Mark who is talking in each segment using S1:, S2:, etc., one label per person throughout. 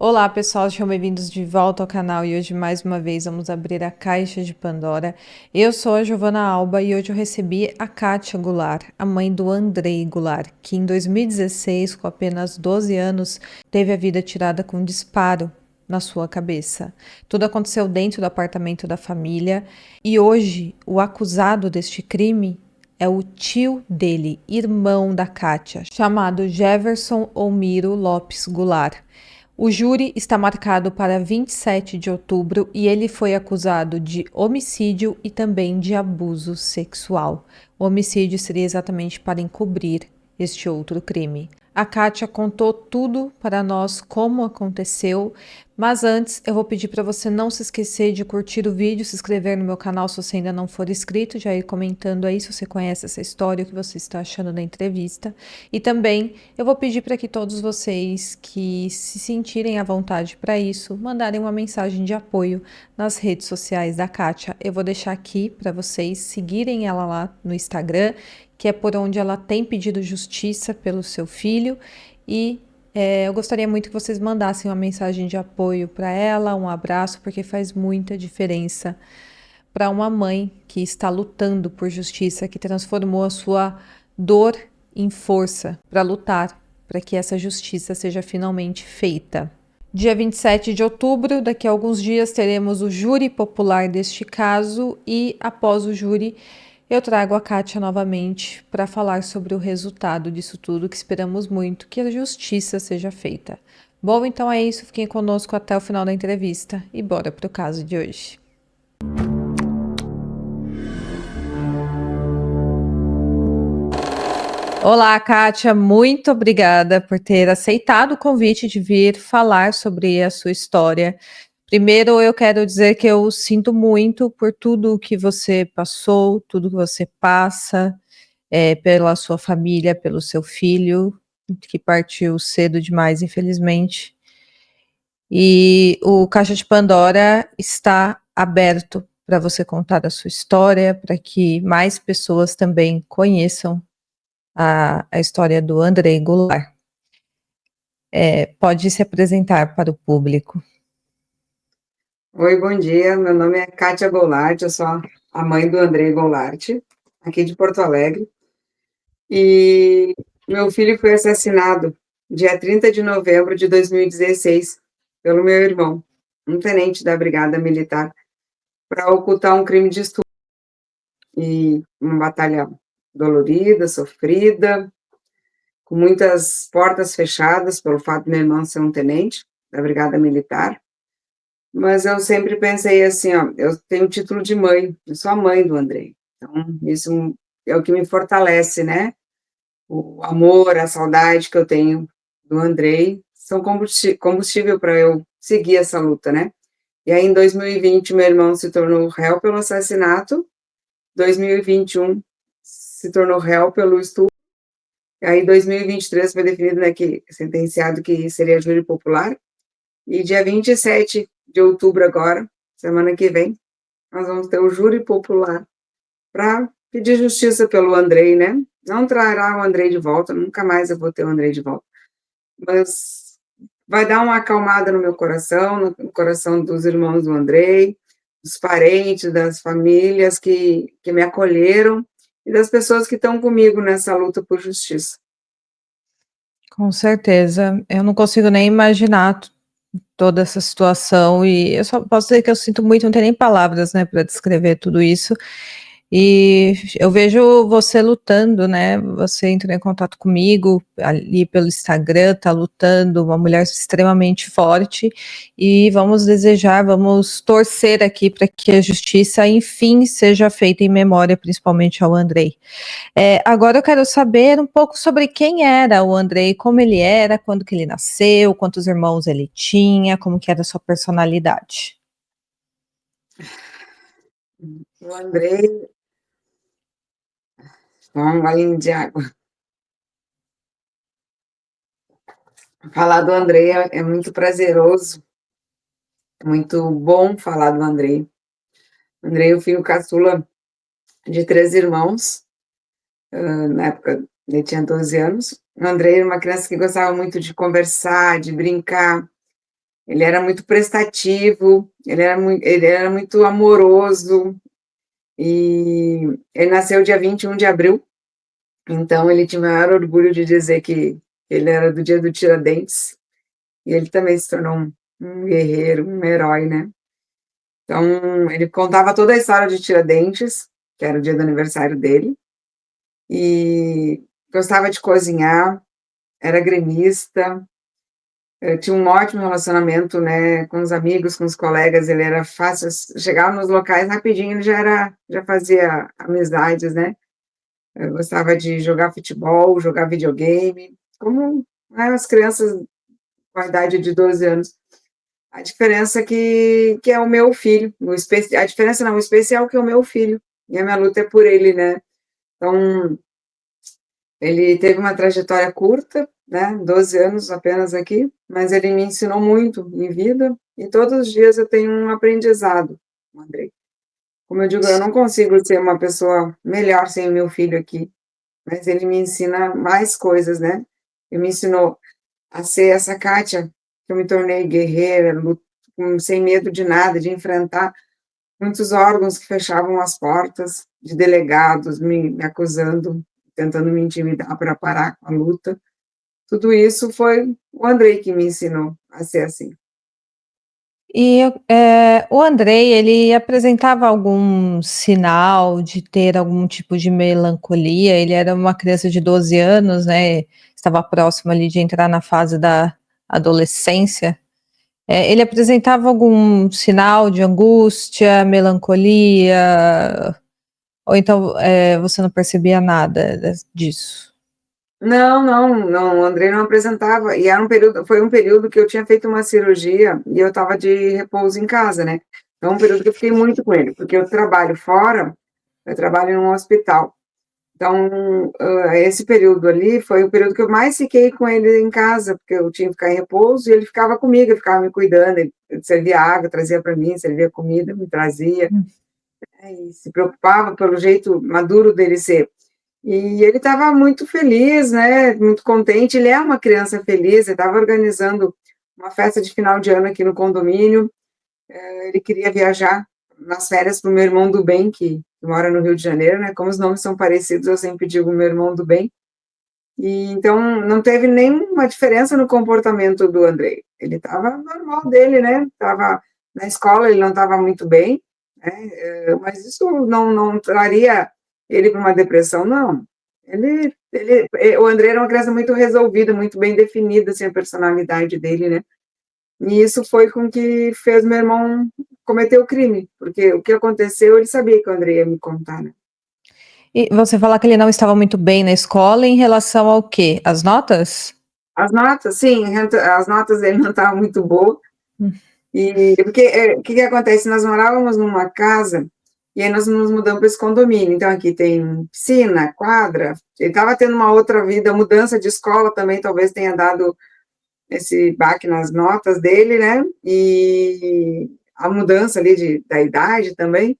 S1: Olá pessoal, sejam bem-vindos de volta ao canal e hoje mais uma vez vamos abrir a caixa de Pandora. Eu sou a Giovana Alba e hoje eu recebi a Kátia Goulart, a mãe do Andrei Goulart, que em 2016, com apenas 12 anos, teve a vida tirada com um disparo na sua cabeça. Tudo aconteceu dentro do apartamento da família e hoje o acusado deste crime é o tio dele, irmão da Kátia, chamado Jefferson Olmiro Lopes Goulart. O júri está marcado para 27 de outubro e ele foi acusado de homicídio e também de abuso sexual. O homicídio seria exatamente para encobrir este outro crime. A Kátia contou tudo para nós como aconteceu, mas antes eu vou pedir para você não se esquecer de curtir o vídeo, se inscrever no meu canal se você ainda não for inscrito, já ir comentando aí se você conhece essa história, o que você está achando da entrevista. E também eu vou pedir para que todos vocês que se sentirem à vontade para isso, mandarem uma mensagem de apoio nas redes sociais da Kátia. Eu vou deixar aqui para vocês seguirem ela lá no Instagram, que é por onde ela tem pedido justiça pelo seu filho e eu gostaria muito que vocês mandassem uma mensagem de apoio para ela, um abraço, porque faz muita diferença para uma mãe que está lutando por justiça, que transformou a sua dor em força para lutar para que essa justiça seja finalmente feita. Dia 27 de outubro, daqui a alguns dias, teremos o júri popular deste caso e, após o júri, eu trago a Kátia novamente para falar sobre o resultado disso tudo, que esperamos muito que a justiça seja feita. Bom, então é isso. Fiquem conosco até o final da entrevista e bora para o caso de hoje. Olá, Kátia, muito obrigada por ter aceitado o convite de vir falar sobre a sua história. Primeiro, eu quero dizer que eu sinto muito por tudo que você passou, tudo que você passa, pela sua família, pelo seu filho, que partiu cedo demais, infelizmente. E o Caixa de Pandora está aberto para você contar a sua história, para que mais pessoas também conheçam a história do Andrei Goulart. Pode se apresentar para o público.
S2: Oi, bom dia. Meu nome é Kátia Goulart, eu sou a mãe do Andrei Goulart, aqui de Porto Alegre. E meu filho foi assassinado dia 30 de novembro de 2016 pelo meu irmão, um tenente da Brigada Militar, para ocultar um crime de estupro. E uma batalha dolorida, sofrida, com muitas portas fechadas pelo fato de meu irmão ser um tenente da Brigada Militar. Mas eu sempre pensei assim, ó, eu tenho o título de mãe, eu sou a mãe do Andrei. Então, isso é o que me fortalece, né? O amor, a saudade que eu tenho do Andrei são combustível para eu seguir essa luta, né? E aí, em 2020, meu irmão se tornou réu pelo assassinato, 2021 se tornou réu pelo estupro, e aí, 2023 foi definido, né, que sentenciado que seria júri popular, e dia 27 de outubro agora, semana que vem, nós vamos ter o júri popular para pedir justiça pelo Andrei, né? Não trará o Andrei de volta, nunca mais eu vou ter o Andrei de volta, mas vai dar uma acalmada no meu coração, no coração dos irmãos do Andrei, dos parentes, das famílias que me acolheram e das pessoas que estão comigo nessa luta por justiça.
S1: Com certeza, eu não consigo nem imaginar toda essa situação e eu só posso dizer que eu sinto muito, não tem nem palavras, né, para descrever tudo isso. E eu vejo você lutando, né? Você entrou em contato comigo ali pelo Instagram, tá lutando, uma mulher extremamente forte, e vamos torcer aqui para que a justiça, enfim, seja feita em memória, principalmente ao Andrei. Agora eu quero saber um pouco sobre quem era o Andrei, como ele era, quando que ele nasceu, quantos irmãos ele tinha, como que era a sua personalidade.
S2: O Andrei, um golinho de água. Falar do Andrei é muito prazeroso, é muito bom falar do Andrei. O Andrei é o filho caçula de 3 irmãos, na época ele tinha 12 anos. O Andrei era uma criança que gostava muito de conversar, de brincar, Ele era muito prestativo, ele era muito amoroso, e ele nasceu dia 21 de abril, então ele tinha o maior orgulho de dizer que ele era do dia do Tiradentes, e ele também se tornou um guerreiro, um herói, né. Então, ele contava toda a história de Tiradentes, que era o dia do aniversário dele, e gostava de cozinhar, era gremista, tinha um ótimo relacionamento, né, com os amigos, com os colegas, ele era fácil, chegava nos locais rapidinho, ele já fazia amizades, né. Gostava de jogar futebol, jogar videogame, como, né, as crianças com a idade de 12 anos. A diferença que é o meu filho, a diferença não, o especial que é o meu filho, e a minha luta é por ele, né. Então, ele teve uma trajetória curta, né, 12 anos apenas aqui, mas ele me ensinou muito em vida, e todos os dias eu tenho um aprendizado, Andrei. Como eu digo, eu não consigo ser uma pessoa melhor sem o meu filho aqui, mas ele me ensina mais coisas, né. Ele me ensinou a ser essa Kátia, que eu me tornei guerreira, sem medo de nada, de enfrentar muitos órgãos que fechavam as portas, de delegados me acusando, tentando me intimidar para parar com a luta. Tudo isso foi o Andrei que me ensinou a ser assim.
S1: E, o Andrei, ele apresentava algum sinal de ter algum tipo de melancolia? Ele era uma criança de 12 anos, né, estava próximo ali de entrar na fase da adolescência. Ele apresentava algum sinal de angústia, melancolia, ou então, você não percebia nada disso?
S2: Não, não, não, o Andrei não apresentava, e era foi um período que eu tinha feito uma cirurgia e eu estava de repouso em casa, né. Então um período que eu fiquei muito com ele, porque eu trabalho fora, eu trabalho em um hospital. Então, esse período ali foi o período que eu mais fiquei com ele em casa, porque eu tinha que ficar em repouso e ele ficava comigo, ele ficava me cuidando, ele servia água, trazia para mim, servia comida, me trazia,
S1: Hum.
S2: né, e se preocupava pelo jeito maduro dele ser. E ele estava muito feliz, né, muito contente, ele é uma criança feliz, ele estava organizando uma festa de final de ano aqui no condomínio, ele queria viajar nas férias para o meu irmão do bem, que mora no Rio de Janeiro, né, como os nomes são parecidos, eu sempre digo meu irmão do bem. E então não teve nenhuma diferença no comportamento do Andrei. Ele estava normal dele, né, estava na escola, ele não estava muito bem, né, mas isso não traria ele para uma depressão, não. O Andrei era uma criança muito resolvida, muito bem definida, assim, a personalidade dele, né. E isso foi com que fez meu irmão cometer o crime, porque o que aconteceu, ele sabia que o Andrei ia me contar, né.
S1: E você fala que ele não estava muito bem na escola em relação ao quê? As notas?
S2: As notas, sim, as notas dele não estavam muito boas,
S1: Hum.
S2: e porque, o que que acontece, nós morávamos numa casa, e aí nós nos mudamos para esse condomínio, então aqui tem piscina, quadra, ele estava tendo uma outra vida, mudança de escola também talvez tenha dado esse baque nas notas dele, né, e a mudança ali da idade também,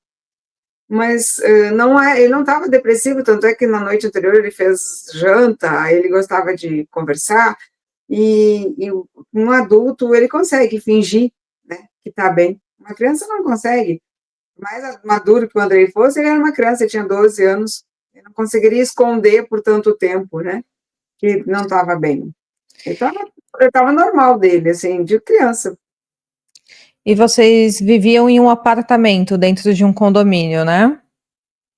S2: mas, não ele não estava depressivo, tanto é que na noite anterior ele fez janta, ele gostava de conversar, um adulto ele consegue fingir, né, que está bem, uma criança não consegue. Mais maduro que o Andrei fosse, ele era uma criança, ele tinha 12 anos, ele não conseguiria esconder por tanto tempo, né, que não estava bem. Ele estava normal dele, assim, de criança.
S1: E vocês viviam em um apartamento dentro de um condomínio, né?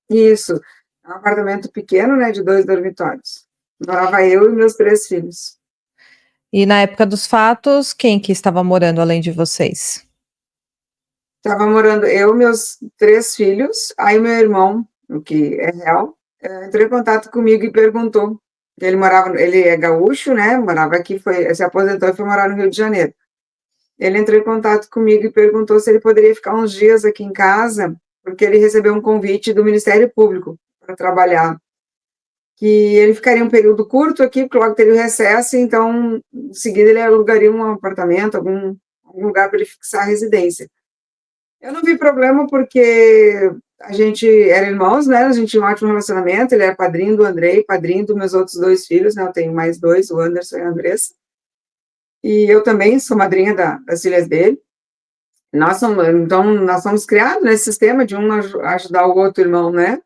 S2: Isso, é um apartamento pequeno, né, de 2 dormitórios. Morava eu e meus 3 filhos.
S1: E na época dos fatos, quem que estava morando além de vocês?
S2: Estava morando eu, meus 3 filhos, aí meu irmão, o que é real, entrou em contato comigo e perguntou, ele é gaúcho, né, morava aqui, se aposentou e foi morar no Rio de Janeiro. Ele entrou em contato comigo e perguntou se ele poderia ficar uns dias aqui em casa, porque ele recebeu um convite do Ministério Público para trabalhar, que ele ficaria um período curto aqui, porque logo teria o recesso, então, em seguida ele alugaria um apartamento, algum lugar para ele fixar a residência. Eu não vi problema, porque a gente era irmãos, né, a gente tinha um ótimo relacionamento, ele era padrinho do Andrei, padrinho dos meus outros 2 filhos, né, eu tenho mais 2, o Anderson e a Andressa. e eu também sou madrinha das filhas dele. Então, nós somos criados nesse sistema de um ajudar o outro irmão, né?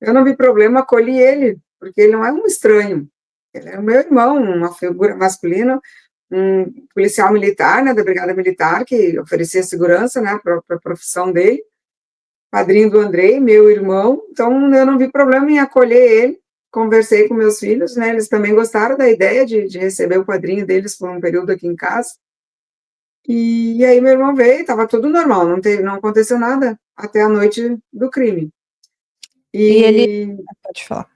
S2: Eu não vi problema, acolhi ele, porque ele não é um estranho. Ele é o meu irmão, uma figura masculina, um policial militar, né, da Brigada Militar, que oferecia segurança, né, para a profissão dele, padrinho do Andrei, meu irmão. Então, eu não vi problema em acolher ele. Conversei com meus filhos, né, eles também gostaram da ideia de receber o padrinho deles por um período aqui em casa. E aí meu irmão veio, estava tudo normal, não aconteceu nada até a noite do crime.
S1: E ele.
S2: E
S1: Pode falar.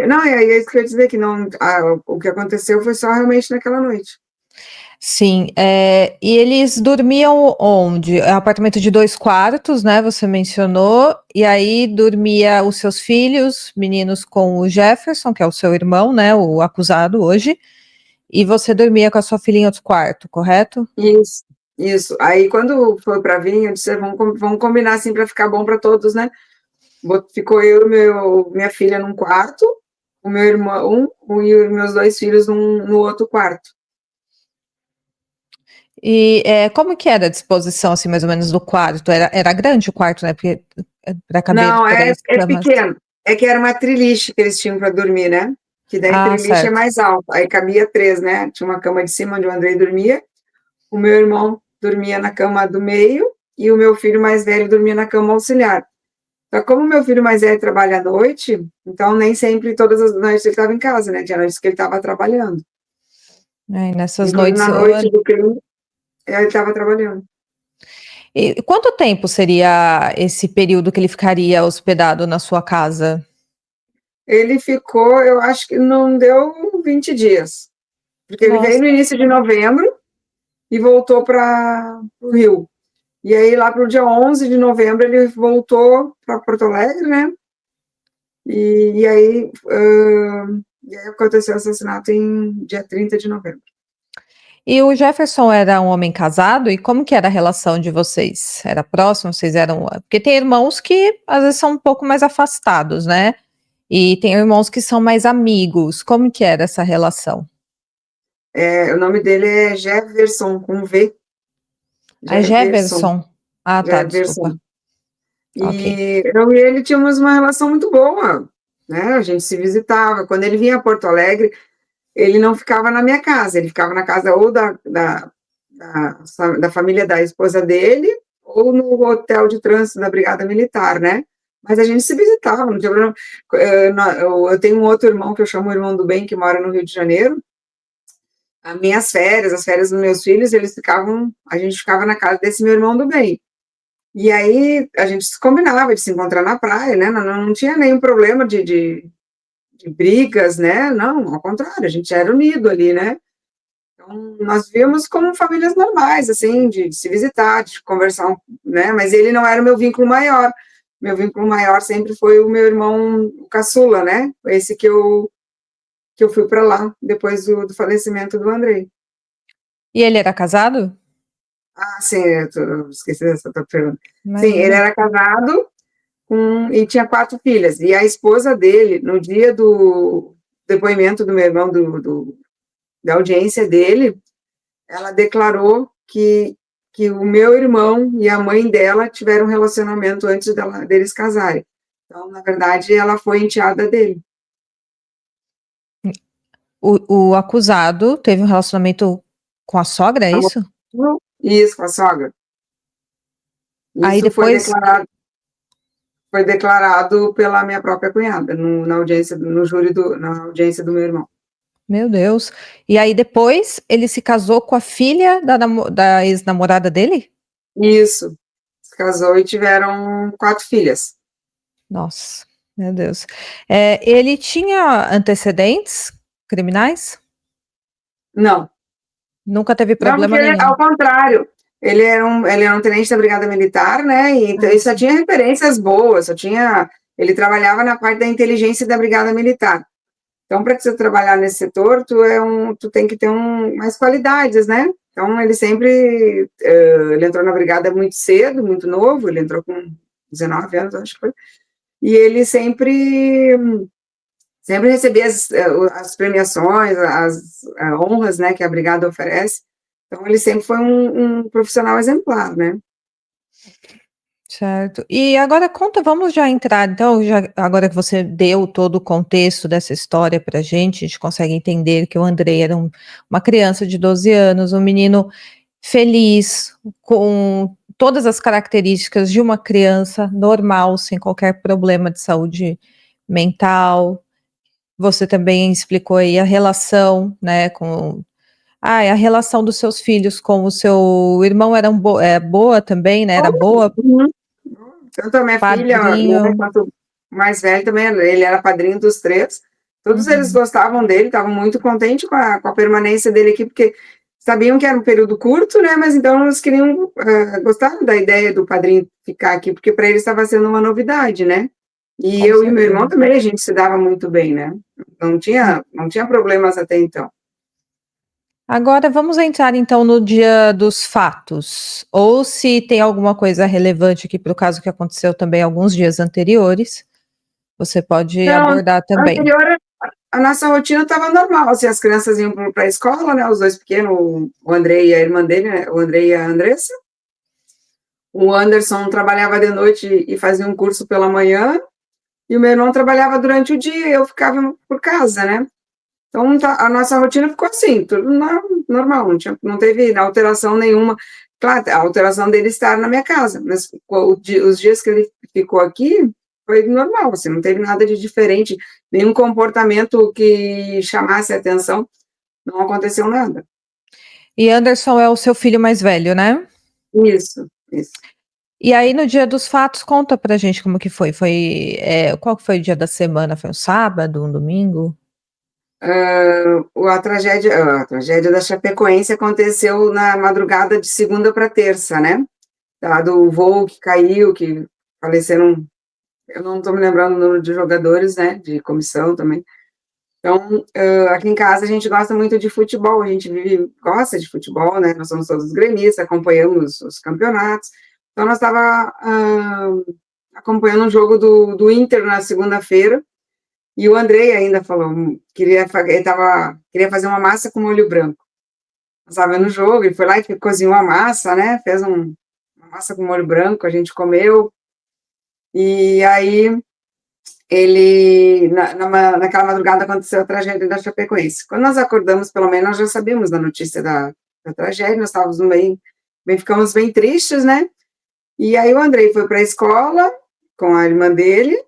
S2: não, é isso que eu ia dizer, que não, o que aconteceu foi só realmente naquela noite.
S1: Sim, e eles dormiam onde? É um apartamento de 2 quartos, né? Você mencionou, e aí dormia os seus filhos, meninos, com o Jefferson, que é o seu irmão, né? O acusado hoje, e você dormia com a sua filha em outro quarto, correto?
S2: Isso. Aí quando foi para vir, eu disse, vamos combinar assim para ficar bom para todos, né? Ficou eu e minha filha num quarto, o meu irmão e os meus 2 filhos no outro quarto.
S1: E como que era a disposição, assim, mais ou menos, do quarto? Era grande o quarto, né? Porque para caber
S2: Não, é
S1: 3 camas.
S2: pequeno. É que era uma triliche que eles tinham para dormir, né? Que daí
S1: Ah,
S2: triliche é
S1: certo.
S2: mais alto. Aí cabia 3, né? Tinha uma cama de cima onde o Andrei dormia, o meu irmão dormia na cama do meio e o meu filho mais velho dormia na cama auxiliar. Só como meu filho mais velho trabalha à noite, então nem sempre todas as noites ele estava em casa, né? Tinha noites que ele estava trabalhando.
S1: E nessas
S2: Inclusive
S1: noites.
S2: na noite do crime, ele estava trabalhando.
S1: E quanto tempo seria esse período que ele ficaria hospedado na sua casa?
S2: Ele ficou, eu acho que não deu 20 dias, porque ele veio
S1: Nossa.
S2: no início de novembro e voltou para o Rio. E aí, lá para o dia 11 de novembro, ele voltou para Porto Alegre, né? E aí, aconteceu o assassinato em dia 30 de novembro.
S1: E o Jefferson era um homem casado? E como que era a relação de vocês? Era próximo? Vocês eram. Porque tem irmãos que às vezes são um pouco mais afastados, né? E tem irmãos que são mais amigos. Como que era essa relação?
S2: O nome dele é Jefferson, com V.
S1: A
S2: Jefferson.
S1: Jefferson. Ah, tá, desculpa.
S2: Jefferson.
S1: Ok.
S2: E eu e ele tínhamos uma relação muito boa, né? A gente se visitava. Quando ele vinha a Porto Alegre, ele não ficava na minha casa, ele ficava na casa ou da família da esposa dele, ou no hotel de trânsito da Brigada Militar, né? Mas a gente se visitava, não tinha problema. Eu tenho um outro irmão, que eu chamo o irmão do bem, que mora no Rio de Janeiro. As férias dos meus filhos, a gente ficava na casa desse meu irmão do bem. E aí a gente se combinava de se encontrar na praia, né? Não tinha nenhum problema de brigas, né? Não, ao contrário, a gente era unido ali, né? Então, nós víamos como famílias normais, assim, de se visitar, de conversar, né? Mas ele não era o meu vínculo maior. Meu vínculo maior sempre foi o meu irmão o caçula, né? Esse que eu fui para lá depois do falecimento do Andrei.
S1: E ele era casado?
S2: Ah, sim, esqueci dessa tua pergunta. Sim, ele
S1: Imagina.
S2: era casado e tinha 4 filhas. E a esposa dele, no dia do depoimento do meu irmão, da audiência dele, ela declarou que o meu irmão e a mãe dela tiveram um relacionamento antes deles casarem. Então, na verdade, ela foi enteada dele.
S1: O acusado teve um relacionamento com a sogra, é isso?
S2: Isso, com a sogra.
S1: Aí
S2: Isso
S1: depois.
S2: foi declarado pela minha própria cunhada, na audiência, no júri, na audiência do meu irmão.
S1: Meu Deus. E aí depois ele se casou com a filha da ex-namorada dele?
S2: Isso. Se casou e tiveram 4 filhas.
S1: Nossa, meu Deus. Ele tinha antecedentes criminais?
S2: Não,
S1: Nunca teve
S2: não, porque
S1: problema
S2: ele,
S1: nenhum.
S2: ao contrário, ele era um tenente da Brigada Militar, né? E então,
S1: Ah,
S2: ele só
S1: sim.
S2: tinha referências boas, ele trabalhava na parte da inteligência da Brigada Militar. Então, para você trabalhar nesse setor, tu tem que ter mais qualidades, né? Então, ele entrou na brigada muito cedo, muito novo, ele entrou com 19 anos, acho que foi. E ele sempre recebia as premiações, as honras, né, que a brigada oferece. Então, ele sempre foi um profissional exemplar, né?
S1: Certo. E agora conta, vamos já entrar, então, já, agora que você deu todo o contexto dessa história para a gente consegue entender que o Andrei era uma criança de 12 anos, um menino feliz, com todas as características de uma criança normal, sem qualquer problema de saúde mental. Você também explicou aí a relação, né, com a relação dos seus filhos com o seu irmão era boa também, né, era boa,
S2: Uhum. Tanto a minha filha, né,
S1: padrinho.
S2: quanto o mais velho também, ele era padrinho dos três. Todos eles
S1: Uhum,
S2: gostavam dele, estavam muito contentes com a permanência dele aqui, porque sabiam que era um período curto, né? Mas então eles queriam, gostaram da ideia do padrinho ficar aqui, porque para eles estava sendo uma novidade, né? E
S1: com
S2: eu e meu irmão
S1: certeza.
S2: também, a gente se dava muito bem, né? Não tinha problemas até então.
S1: Agora vamos entrar então no dia dos fatos, ou se tem alguma coisa relevante aqui para o caso que aconteceu também alguns dias anteriores, você pode
S2: Não,
S1: abordar também.
S2: anterior a nossa rotina estava normal, assim, as crianças iam para a escola, né, os dois pequenos, o Andrei e a irmã dele, né, o Andrei e a Andressa. O Anderson trabalhava de noite e fazia um curso pela manhã, e o meu irmão trabalhava durante o dia, e eu ficava por casa, né? Então, a nossa rotina ficou assim, tudo normal, não teve alteração nenhuma. Claro, a alteração dele estar na minha casa, mas os dias que ele ficou aqui, foi normal, assim, não teve nada de diferente, nenhum comportamento que chamasse a atenção, não aconteceu nada.
S1: E Anderson é o seu filho mais velho, né?
S2: Isso, isso.
S1: E aí no dia dos fatos, conta pra gente como que foi. Qual que foi o dia da semana? Foi um sábado, um domingo?
S2: A tragédia da Chapecoense aconteceu na madrugada de segunda para terça, né? Do voo que caiu, que faleceram, eu não estou me lembrando o número de jogadores, né? De comissão também. Então, aqui em casa a gente gosta muito de futebol, a gente gosta de futebol, né? Nós somos todos gremistas, acompanhamos os campeonatos. Então, nós estava acompanhando um jogo do Inter na segunda-feira, e o Andrei ainda falou, queria fazer uma massa com molho branco. Nós estava vendo o jogo, ele foi lá e cozinhou a massa, né? Fez uma massa com molho branco, a gente comeu, e aí naquela madrugada aconteceu a tragédia da Chapecoense. Quando nós acordamos, pelo menos, nós já sabíamos da notícia da tragédia, nós estávamos ficamos bem tristes, né? E aí o Andrei foi para a escola com a irmã dele,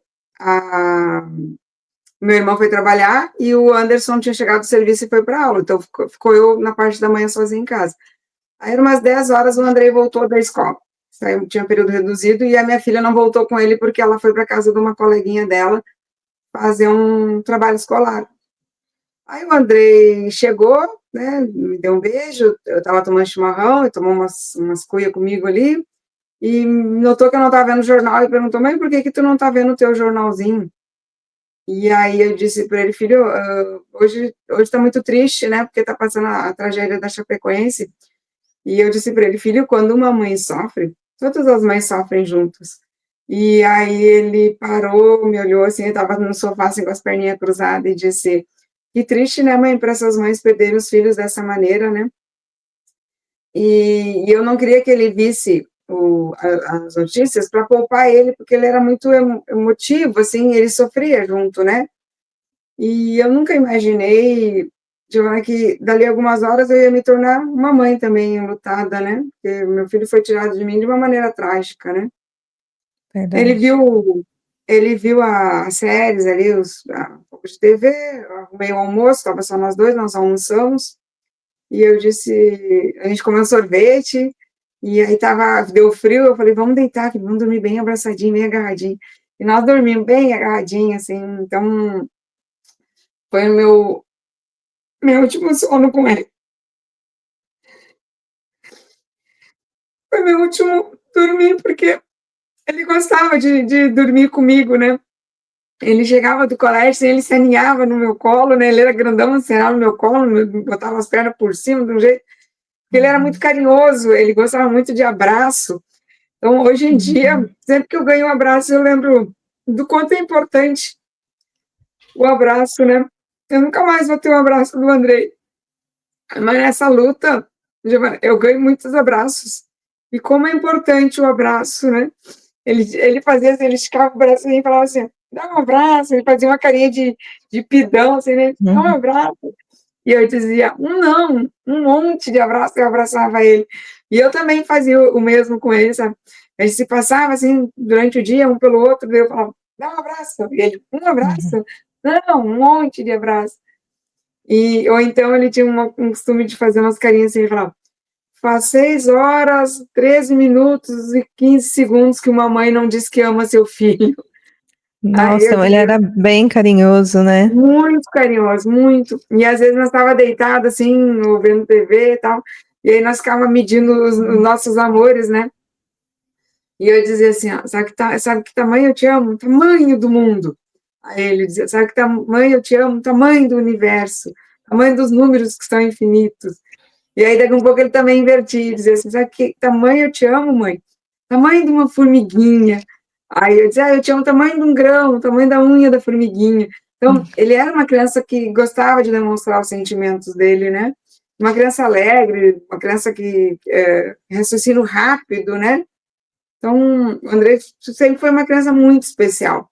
S2: meu irmão foi trabalhar e o Anderson tinha chegado do serviço e foi para aula, então ficou eu na parte da manhã sozinha em casa. Aí, umas 10 horas, o Andrei voltou da escola. Saiu, tinha um período reduzido e a minha filha não voltou com ele porque ela foi para casa de uma coleguinha dela fazer um trabalho escolar. Aí o Andrei chegou, né, me deu um beijo, eu estava tomando chimarrão, ele tomou umas cuias comigo ali, e notou que eu não estava vendo o jornal e perguntou, mãe, por que que tu não está vendo o teu jornalzinho? E aí eu disse para ele, filho, hoje está muito triste, né, porque está passando a tragédia da Chapecoense. E eu disse para ele, filho, quando uma mãe sofre, todas as mães sofrem juntas. E aí ele parou, me olhou assim, eu estava no sofá assim, com as perninhas cruzadas e disse, que triste, né, mãe, para essas mães perderem os filhos dessa maneira, né? E eu não queria que ele visse as notícias para poupar ele, porque ele era muito emotivo, assim, ele sofria junto, né? E eu nunca imaginei, Giovana, que dali a algumas horas eu ia me tornar uma mãe também enlutada, né? Porque meu filho foi tirado de mim de uma maneira trágica, né? Ele
S1: Verdade.
S2: viu, ele viu as séries ali, um pouco de TV, arrumei o almoço, estava só nós dois, nós almoçamos, e eu disse, a gente comeu um sorvete, e aí deu frio, eu falei, vamos deitar aqui, vamos dormir bem abraçadinho, bem agarradinho. E nós dormimos bem agarradinho, assim, então foi o meu último sono com ele. Foi meu último dormir, porque ele gostava de dormir comigo, né? Ele chegava do colégio, ele se aninhava no meu colo, né? Ele era grandão, se aninhava no meu colo, botava as pernas por cima, de um jeito. Ele era muito
S1: Uhum,
S2: carinhoso, ele gostava muito de abraço. Então, hoje em dia,
S1: uhum.
S2: sempre que eu ganho um abraço, eu lembro do quanto é importante o abraço, né. Eu nunca mais vou ter o abraço do Andrei. Mas nessa luta, Giovana, eu ganho muitos abraços. E como é importante o abraço, né. Ele fazia assim, ele esticava o braço assim e falava assim: "Dá um abraço", ele fazia uma carinha de pidão, assim, né, "Dá um
S1: Uhum.
S2: abraço". E eu dizia: "Um não, um monte de abraço", eu abraçava ele. E eu também fazia o mesmo com ele, sabe. A gente se passava, assim, durante o dia, um pelo outro, daí eu falava: "Dá um abraço", e ele: "Um
S1: Uhum.
S2: abraço?". "Não, um monte de abraço". Ou então ele tinha um costume de fazer umas carinhas assim, ele falava: "Faz 6 horas, 13 minutos e 15 segundos que uma mãe não diz que ama seu filho". Aí
S1: Nossa,
S2: eu
S1: ele
S2: dizia:
S1: era bem carinhoso, né?
S2: "Muito carinhoso, muito". E às vezes nós estava deitado, assim, ou vendo TV e tal, e aí nós ficava medindo os nossos amores, né. E eu dizia assim: "Ó, sabe que tamanho eu te amo? Tamanho do mundo". Aí ele dizia: "Sabe que tamanho eu te amo? Tamanho do universo, tamanho dos números que são infinitos". E aí daqui um pouco ele também invertia e dizia assim: "Sabe que tamanho eu te amo, mãe? Tamanho de uma formiguinha". Aí eu dizia: "Ah, eu te amo tamanho de um grão, tamanho da unha da formiguinha". Então, ele era uma criança que gostava de demonstrar os sentimentos dele, né. Uma criança alegre, uma criança que, raciocínio rápido, né. Então, o André sempre foi uma criança muito especial.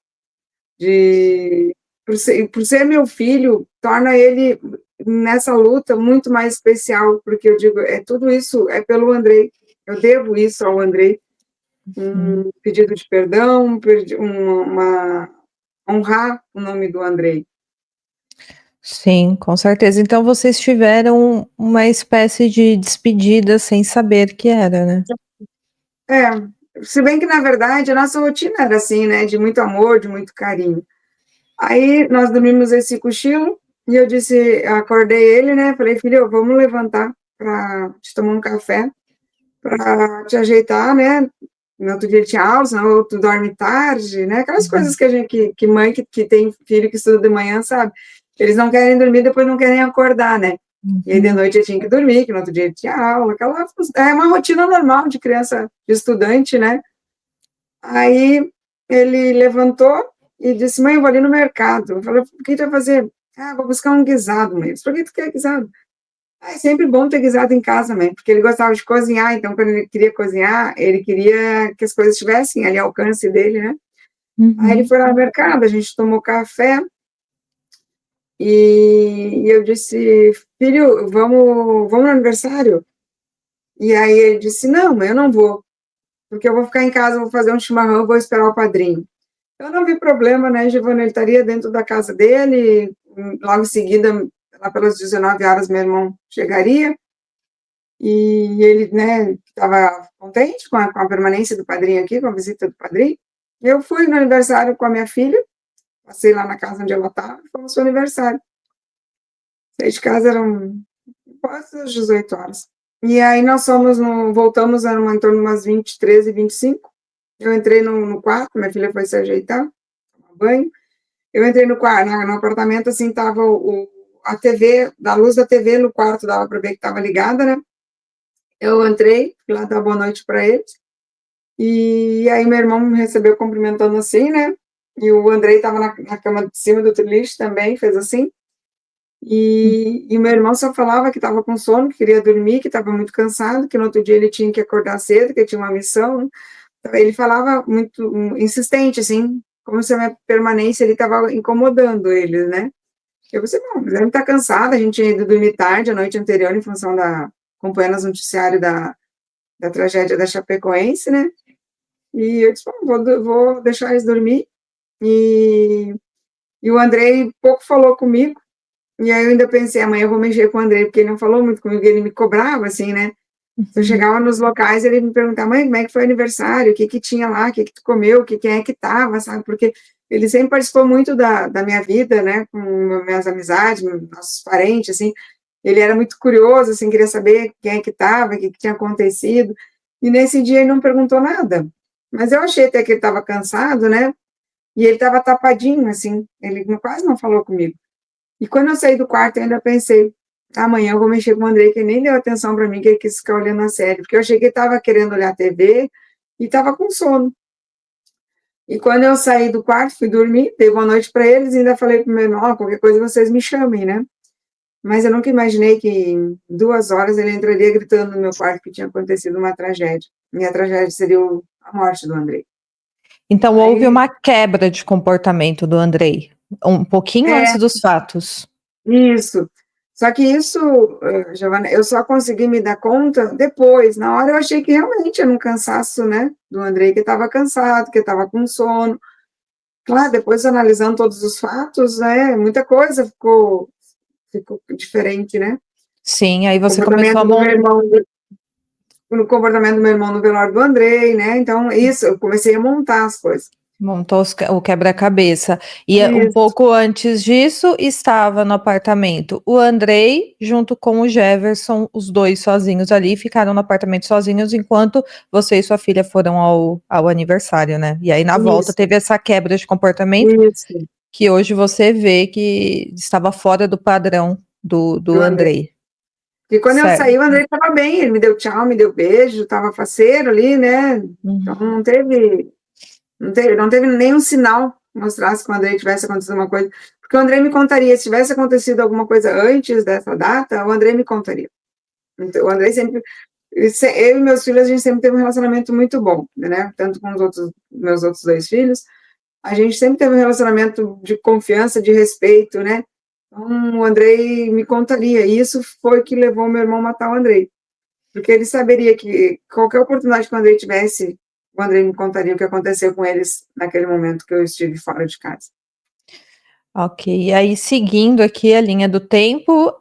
S2: De por ser meu filho, torna ele, nessa luta, muito mais especial, porque eu digo, tudo isso é pelo Andrei, eu devo isso ao Andrei,
S1: Hum.
S2: um pedido de perdão, uma honrar o nome do Andrei.
S1: Sim, com certeza. Então vocês tiveram uma espécie de despedida sem saber que era, né?
S2: Se bem que na verdade a nossa rotina era assim, né, de muito amor, de muito carinho. Aí nós dormimos esse cochilo, e acordei ele, né, falei: "Filho, vamos levantar para te tomar um café, para te ajeitar, né". No outro dia ele tinha aula, senão tu dorme tarde, né, aquelas coisas
S1: Uhum,
S2: que a gente que mãe que tem filho que estuda de manhã sabe. Eles não querem dormir, depois não querem acordar, né. E aí de
S1: uhum,
S2: noite eu tinha que dormir, que no outro dia ele tinha aula, é uma rotina normal de criança, de estudante, né. Aí ele levantou e disse: "Mãe, eu vou ali no mercado". Eu falei: "O que tu vai fazer?". "Ah, vou buscar um guisado, mãe". Eu disse: "Por que tu quer guisado?". "Ah, é sempre bom ter guisado em casa, mãe", porque ele gostava de cozinhar, então quando ele queria cozinhar, ele queria que as coisas estivessem ali ao alcance dele, né. Aí ele
S1: uhum.
S2: foi lá no mercado, a gente tomou café, e eu disse: "Filho, vamos no aniversário?". E aí ele disse: "Não, mãe, eu não vou, porque eu vou ficar em casa, vou fazer um chimarrão, vou esperar o padrinho". Eu não vi problema, né, Giovana, ele estaria dentro da casa dele, logo em seguida, lá pelas 19 horas, meu irmão chegaria, e ele, né, estava contente com a permanência do padrinho aqui, com a visita do padrinho. Eu fui no aniversário com a minha filha, passei lá na casa onde ela estava, e fomos para o aniversário. Saí de casa, eram quase às 18 horas. E aí nós voltamos, eram em torno de umas 23 e 25. Eu entrei no quarto, minha filha foi se ajeitar, tomar banho. Eu entrei no apartamento, assim, tava a TV, da luz da TV no quarto dava para ver que estava ligada, né. Eu entrei, fui lá dar boa noite para eles, e aí meu irmão me recebeu cumprimentando assim, né, e o Andrei estava na cama de cima do beliche também, fez assim, e meu irmão só falava que estava com sono, que queria dormir, que estava muito cansado, que no outro dia ele tinha que acordar cedo, que ele tinha uma missão. Ele falava muito insistente, assim, como se a minha permanência ali estava incomodando ele, né. Eu pensei: "Não, mas ele está cansado, a gente tinha ido dormir tarde a noite anterior em função acompanhando os noticiário da tragédia da Chapecoense, né". E eu disse: "Bom, vou deixar eles dormir". E o Andrei pouco falou comigo, e aí eu ainda pensei: "Amanhã eu vou mexer com o Andrei", porque ele não falou muito comigo, ele me cobrava, assim, né. Se eu
S1: Uhum.
S2: chegava nos locais, ele me perguntava: "Mãe, como é que foi o aniversário? O que que tinha lá? O que que tu comeu? Quem é que estava?", sabe, porque ele sempre participou muito da minha vida, né, com minhas amizades, nossos parentes, assim. Ele era muito curioso, assim, queria saber quem é que estava, o que que tinha acontecido. E nesse dia ele não perguntou nada. Mas eu achei até que ele estava cansado, né, e ele estava tapadinho, assim, ele quase não falou comigo. E quando eu saí do quarto, eu ainda pensei: "Amanhã eu vou mexer com o Andrei", que ele nem deu atenção para mim, que ele quis ficar olhando a série, porque eu achei que ele estava querendo olhar a TV e estava com sono. E quando eu saí do quarto, fui dormir, dei boa noite para eles e ainda falei pro meu irmão, qualquer coisa vocês me chamem, né? Mas eu nunca imaginei que em 2 horas ele entraria gritando no meu quarto que tinha acontecido uma tragédia. Minha tragédia seria a morte do Andrei.
S1: Então houve
S2: Aí,
S1: uma quebra de comportamento do Andrei, um pouquinho antes
S2: é,
S1: dos fatos.
S2: isso. Só que isso, Giovana, eu só consegui me dar conta depois. Na hora eu achei que realmente era um cansaço, né, do Andrei, que estava cansado, que estava com sono. Claro, depois analisando todos os fatos, né, muita coisa ficou diferente, né?
S1: Sim, aí você começou a
S2: Comportamento do meu irmão, no comportamento do meu irmão no velório do Andrei, né? Então, isso, eu comecei a montar as coisas.
S1: montou o quebra-cabeça. E um
S2: Isso,
S1: pouco antes disso, estava no apartamento o Andrei junto com o Jefferson, os dois sozinhos ali, ficaram no apartamento sozinhos enquanto você e sua filha foram ao aniversário, né? E aí na volta
S2: isso,
S1: teve essa quebra de comportamento
S2: isso.
S1: que hoje você vê que estava fora do padrão do
S2: Do Andrei.
S1: Andrei.
S2: E quando eu
S1: Certo.
S2: saí, o Andrei estava bem, ele me deu tchau, me deu beijo, estava faceiro ali, né? Então,
S1: Uhum.
S2: não teve nenhum sinal que mostrasse que o Andrei tivesse acontecido uma coisa. Porque o Andrei me contaria, se tivesse acontecido alguma coisa antes dessa data, o Andrei me contaria. Então, o Andrei sempre. Eu e meus filhos, a gente sempre teve um relacionamento muito bom, né? Tanto com meus outros 2 filhos, a gente sempre teve um relacionamento de confiança, de respeito, né? Então, o Andrei me contaria, e isso foi o que levou meu irmão a matar o Andrei, porque ele saberia que qualquer oportunidade que o Andrei tivesse, o Andrei me contaria o que aconteceu com eles naquele momento que eu estive fora de casa.
S1: Ok, e aí seguindo aqui a linha do tempo,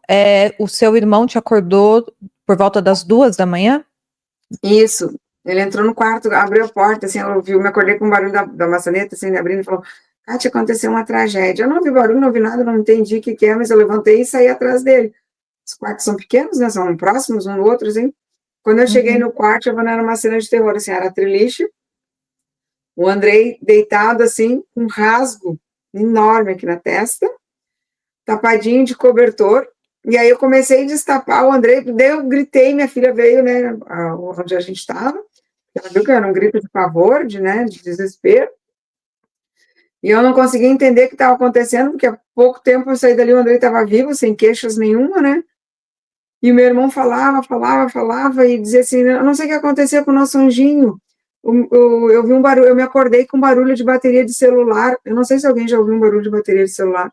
S1: o seu irmão te acordou por volta das 2 da manhã?
S2: Isso, ele entrou no quarto, abriu a porta, assim, ela ouviu, me acordei com o barulho da maçaneta, assim, abrindo, e falou, Kátia, aconteceu uma tragédia. Eu não ouvi barulho, não ouvi nada, não entendi o que é, mas eu levantei e saí atrás dele. Os quartos são pequenos, né, são próximos um do outro, assim. Quando eu cheguei
S1: Uhum.
S2: no quarto, era uma cena de terror, assim, era triliche, o Andrei deitado, assim, com um rasgo enorme aqui na testa, tapadinho de cobertor, e aí eu comecei a destapar o Andrei, daí eu gritei, minha filha veio, né, onde a gente estava, ela viu que era um grito de pavor, de desespero, e eu não conseguia entender o que estava acontecendo, porque há pouco tempo eu saí dali, o Andrei estava vivo, sem queixas nenhuma, né, e o meu irmão falava, e dizia assim, eu não sei o que aconteceu com o nosso anjinho, eu vi um barulho, eu me acordei com um barulho de bateria de celular, eu não sei se alguém já ouviu um barulho de bateria de celular,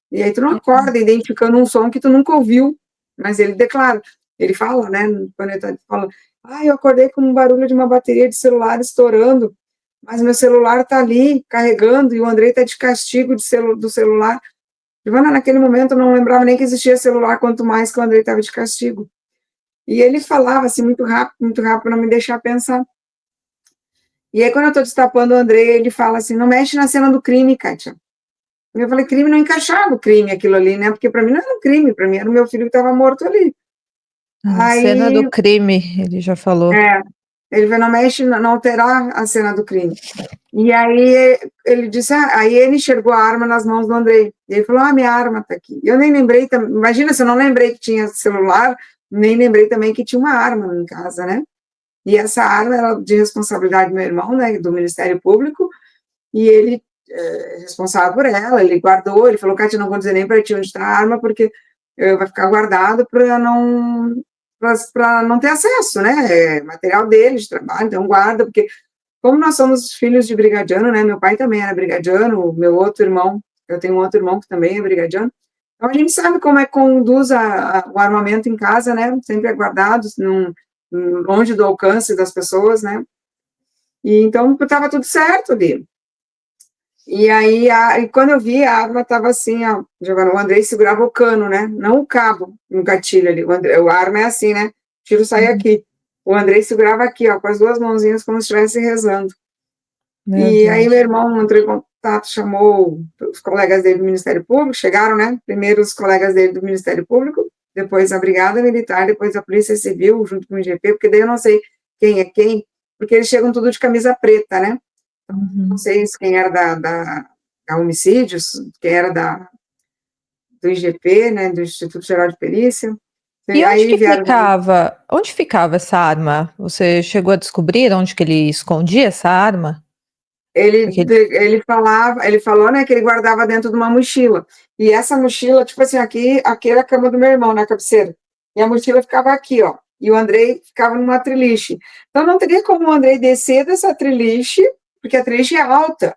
S2: e aí tu não acorda identificando um som que tu nunca ouviu, mas ele declara, ele fala, né, quando ele fala, eu acordei com um barulho de uma bateria de celular estourando, mas meu celular tá ali carregando e o Andrei tá de castigo do celular. Ivana, naquele momento eu não lembrava nem que existia celular, quanto mais que o Andrei estava de castigo. E ele falava assim muito rápido, para não me deixar pensar. E aí, quando eu estou destapando o Andrei, ele fala assim: não mexe na cena do crime, Kátia. E eu falei: crime não encaixava o crime aquilo ali, né? Porque para mim não era um crime, para mim era o meu filho que estava morto ali.
S1: Cena
S2: Aí,
S1: do crime, ele já falou.
S2: é, ele falou: não mexe, não alterar a cena do crime. E aí ele disse, aí ele enxergou a arma nas mãos do Andrei. E ele falou, minha arma tá aqui. Eu nem lembrei, imagina se eu não lembrei que tinha celular, nem lembrei também que tinha uma arma em casa, né? E essa arma era de responsabilidade do meu irmão, né, do Ministério Público, e ele é responsável por ela, ele guardou, ele falou, Kátia, não vou dizer nem para ti onde está a arma, porque vai ficar guardado para não ter acesso, né? É material dele, de trabalho, então guarda, porque como nós somos filhos de brigadiano, né? Meu pai também era brigadiano, o meu outro irmão, eu tenho um outro irmão que também é brigadiano. Então a gente sabe como é que conduz o armamento em casa, né? Sempre é guardado, longe do alcance das pessoas, né? E então estava tudo certo ali. E aí, e quando eu vi, a arma estava assim, ó, Giovana, o Andrei segurava o cano, né? Não o cabo no gatilho ali. A arma é assim, né? O tiro sai
S1: Uhum.
S2: aqui. O Andrei segurava aqui, ó, com as duas mãozinhas, como se estivesse rezando.
S1: Meu
S2: E aí meu
S1: Deus.
S2: irmão entrou em contato, chamou os colegas dele do Ministério Público, chegaram, né? Primeiro os colegas dele do Ministério Público, depois a Brigada Militar, depois a Polícia Civil, junto com o IGP, porque daí eu não sei quem é quem, porque eles chegam tudo de camisa preta, né? Não
S1: Uhum.
S2: sei quem era da Homicídios, quem era do IGP, né? Do Instituto Geral de Perícia.
S1: E
S2: Aí vieram.
S1: onde ficava essa arma? Você chegou a descobrir onde que ele escondia essa arma? Porque
S2: Ele falou, né, que ele guardava dentro de uma mochila. E essa mochila, tipo assim, aqui era a cama do meu irmão, na cabeceira. E a mochila ficava aqui, ó. E o Andrei ficava numa triliche. Então não teria como o Andrei descer dessa triliche, porque a triliche é alta,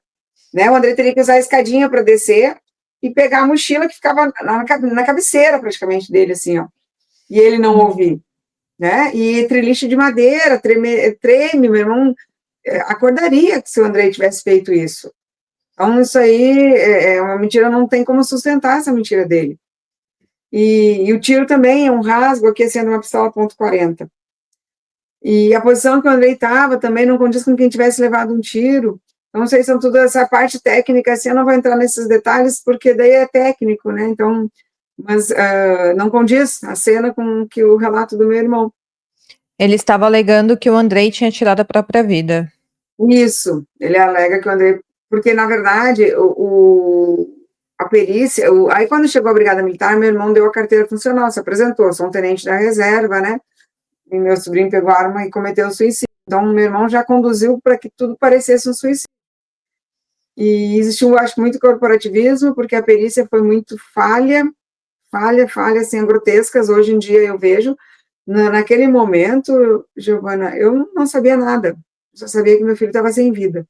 S2: né? O Andrei teria que usar a escadinha para descer e pegar a mochila que ficava na cabeceira, praticamente, dele, assim, ó. E ele não ouvir, né? E triliche de madeira, treme, meu irmão acordaria se o Andrei tivesse feito isso. Então, isso aí é uma mentira, não tem como sustentar essa mentira dele. E o tiro também é um rasgo aqui, sendo uma pistola .40. E a posição que o Andrei estava também não condiz com quem tivesse levado um tiro. Então, não sei, são tudo essa parte técnica, assim, eu não vou entrar nesses detalhes, porque daí é técnico, né? Então, mas não condiz a cena com que o relato do meu irmão.
S1: ele estava alegando que o Andrei tinha tirado a própria vida.
S2: Isso, ele alega que o Andrei, porque na verdade a perícia, aí quando chegou a Brigada Militar, meu irmão deu a carteira funcional, se apresentou, sou um tenente da reserva, né? E meu sobrinho pegou a arma e cometeu suicídio. Então, meu irmão já conduziu para que tudo parecesse um suicídio. E existiu, acho, muito corporativismo, porque a perícia foi muito falha, assim, grotescas. Hoje em dia eu vejo. Naquele momento, Giovana, eu não sabia nada. Só sabia que meu filho estava sem vida.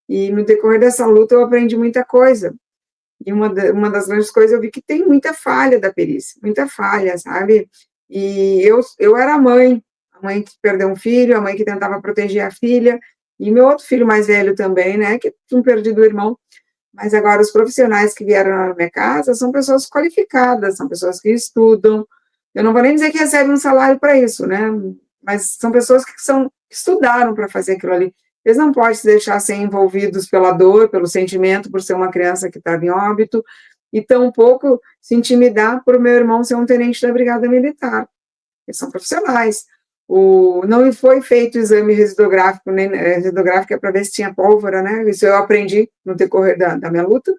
S2: E no decorrer dessa luta eu aprendi muita coisa. E uma das grandes coisas eu vi que tem muita falha da perícia, muita falha, sabe? E eu era a mãe que perdeu um filho, a mãe que tentava proteger a filha, e meu outro filho mais velho também, né, que tinha perdido o irmão. Mas agora os profissionais que vieram na minha casa são pessoas qualificadas, são pessoas que estudam. Eu não vou nem dizer que recebem um salário para isso, né? Mas são pessoas que estudaram para fazer aquilo ali. Eles não podem se deixar ser envolvidos pela dor, pelo sentimento, por ser uma criança que estava em óbito, e tampouco se intimidar por meu irmão ser um tenente da Brigada Militar. Eles são profissionais. Não foi feito o exame residográfico, nem residográfico é para ver se tinha pólvora, né? Isso eu aprendi no decorrer da minha luta.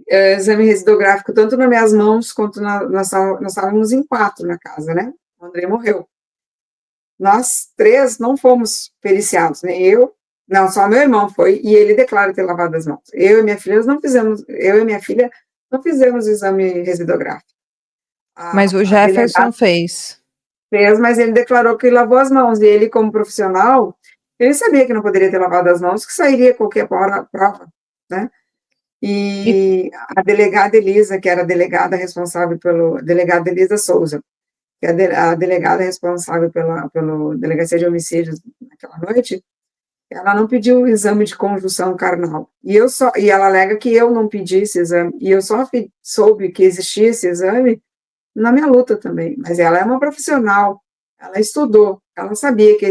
S2: Exame residográfico tanto nas minhas mãos quanto nós estávamos em 4 na casa, né? O André morreu. Nós 3 não fomos periciados, né? Não, só meu irmão foi, e ele declara ter lavado as mãos. Eu e minha filha não fizemos o exame residográfico.
S1: Mas o
S2: A
S1: Jefferson
S2: delegada
S1: fez.
S2: fez, mas ele declarou que lavou as mãos, e ele, como profissional, ele sabia que não poderia ter lavado as mãos, que sairia qualquer prova, né?
S1: E,
S2: E a delegada Elisa, que era a delegada responsável delegada Elisa Souza, que é a delegada responsável pela Delegacia de Homicídios naquela noite, ela não pediu o exame de conjunção carnal. E ela alega que eu não pedi esse exame, e eu só soube que existia esse exame na minha luta também. Mas ela é uma profissional, ela estudou, ela sabia que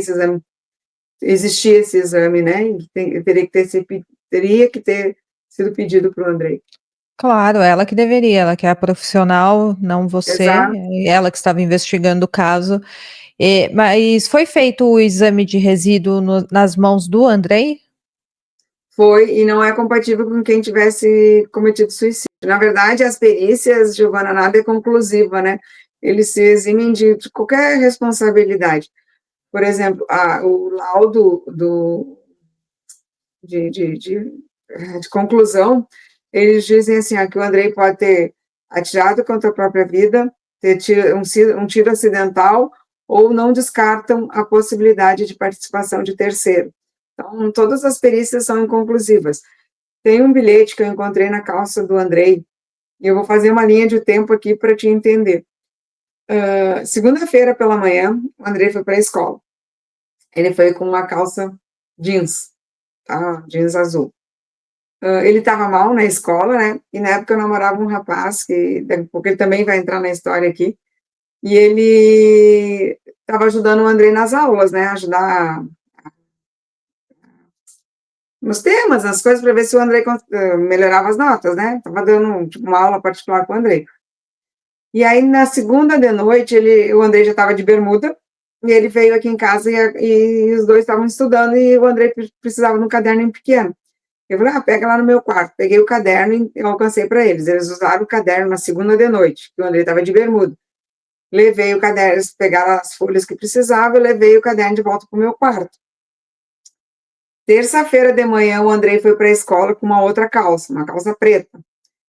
S2: existia esse exame, né? E teria que ter sido pedido para o Andrei.
S1: claro, ela que deveria, ela que é a profissional, não você,
S2: Exato.
S1: ela que estava investigando o caso. Mas foi feito o exame de resíduo nas mãos do Andrei?
S2: Foi, e não é compatível com quem tivesse cometido suicídio. Na verdade, as perícias, Giovana, nada é conclusiva, né? Eles se eximem de qualquer responsabilidade. Por exemplo, o laudo de conclusão, eles dizem assim, que o Andrei pode ter atirado contra a própria vida, ter um tiro acidental, ou não descartam a possibilidade de participação de terceiro. Então, todas as perícias são inconclusivas. Tem um bilhete que eu encontrei na calça do Andrei, e eu vou fazer uma linha de tempo aqui para te entender. Segunda-feira pela manhã, o Andrei foi para a escola. Ele foi com uma calça jeans, tá? Jeans azul. Ele estava mal na escola, né? E na época eu namorava um rapaz, que daqui a pouco ele também vai entrar na história aqui, e ele estava ajudando o Andrei nas aulas, né? Ajudar nos temas, nas coisas, para ver se o Andrei melhorava as notas, né? Estava dando tipo, uma aula particular com o Andrei. E aí, na segunda de noite, o Andrei já estava de bermuda, e ele veio aqui em casa e os dois estavam estudando, e o Andrei precisava de um caderno pequeno. Eu falei, pega lá no meu quarto. Peguei o caderno e eu alcancei para eles. Eles usaram o caderno na segunda de noite, que o Andrei estava de bermuda. Levei o caderno, eles pegaram as folhas que precisavam, eu levei o caderno de volta para o meu quarto. Terça-feira de manhã, o Andrei foi para a escola com uma outra calça, uma calça preta.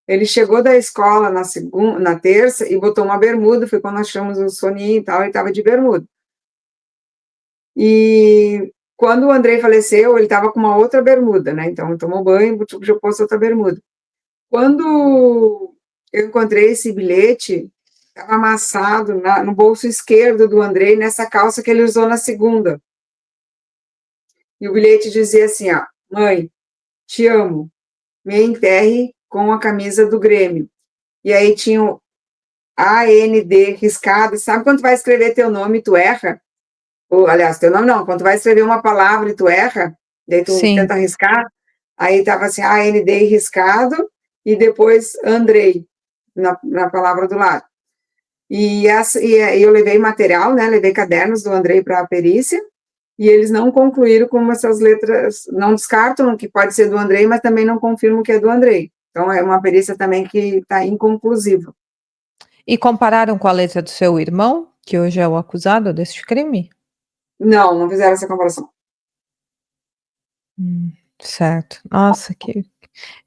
S2: Ele chegou da escola na terça e botou uma bermuda, foi quando nós achamos o soninho e tal, ele estava de bermuda. E quando o Andrei faleceu, ele estava com uma outra bermuda, né? Então, tomou banho, já pôs outra bermuda. Quando eu encontrei esse bilhete, estava amassado no bolso esquerdo do Andrei, nessa calça que ele usou na segunda. E o bilhete dizia assim, ó, mãe, te amo, me enterre com a camisa do Grêmio. E aí tinha o AND riscado, sabe quando tu vai escrever teu nome e tu erra? Ou, aliás, teu nome não, quando tu vai escrever uma palavra e tu erra, daí tu
S1: Sim.
S2: tenta arriscar, aí tava assim, AND riscado, e depois Andrei, na palavra do lado. E eu levei material, né, levei cadernos do Andrei para a perícia, e eles não concluíram como essas letras, não descartam que pode ser do Andrei, mas também não confirmam que é do Andrei. Então, é uma perícia também que está inconclusiva.
S1: E compararam com a letra do seu irmão, que hoje é o acusado deste crime?
S2: Não, não fizeram essa comparação.
S1: Certo. Nossa, que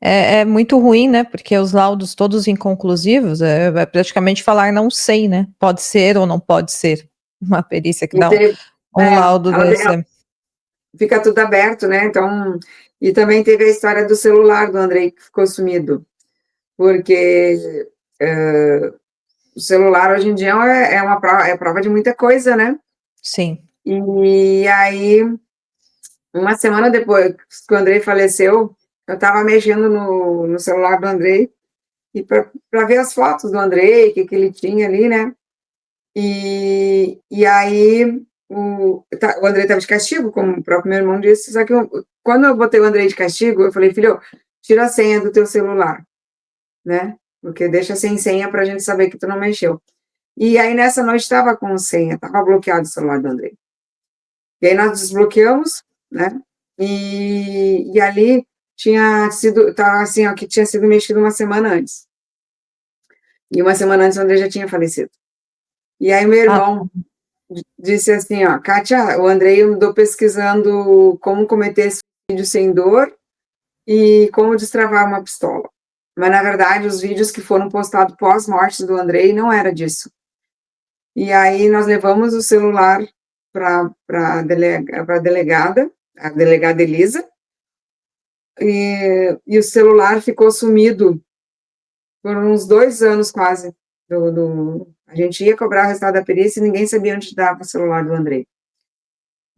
S1: é muito ruim, né, porque os laudos todos inconclusivos, é praticamente falar não sei, né, pode ser ou não pode ser. Uma perícia que
S2: E
S1: dá
S2: teve,
S1: um laudo desse.
S2: fica tudo aberto, né? Então, e também teve a história do celular do Andrei que ficou sumido, porque o celular hoje em dia é prova de muita coisa, né?
S1: Sim.
S2: E aí, uma semana depois que o Andrei faleceu, eu estava mexendo no celular do Andrei e para ver as fotos do Andrei, o que ele tinha ali, né? E aí o Andrei estava de castigo, como o próprio meu irmão disse, só que quando eu botei o Andrei de castigo, eu falei, filho, tira a senha do teu celular, né? Porque deixa sem senha para a gente saber que tu não mexeu. E aí nessa noite estava com senha, estava bloqueado o celular do Andrei. E aí nós desbloqueamos, né? E ali tinha sido, tá assim, ó, que tinha sido mexido uma semana antes. E uma semana antes o Andrei já tinha falecido. E aí meu
S1: Ah,
S2: irmão disse assim, ó, Kátia, o Andrei andou pesquisando como cometer suicídio sem dor e como destravar uma pistola. Mas, na verdade, os vídeos que foram postados pós-morte do Andrei não era disso. E aí nós levamos o celular para a delegada, a delegada Elisa, e o celular ficou sumido por uns 2 anos quase. A gente ia cobrar o resultado da perícia e ninguém sabia onde estava o celular do Andrei.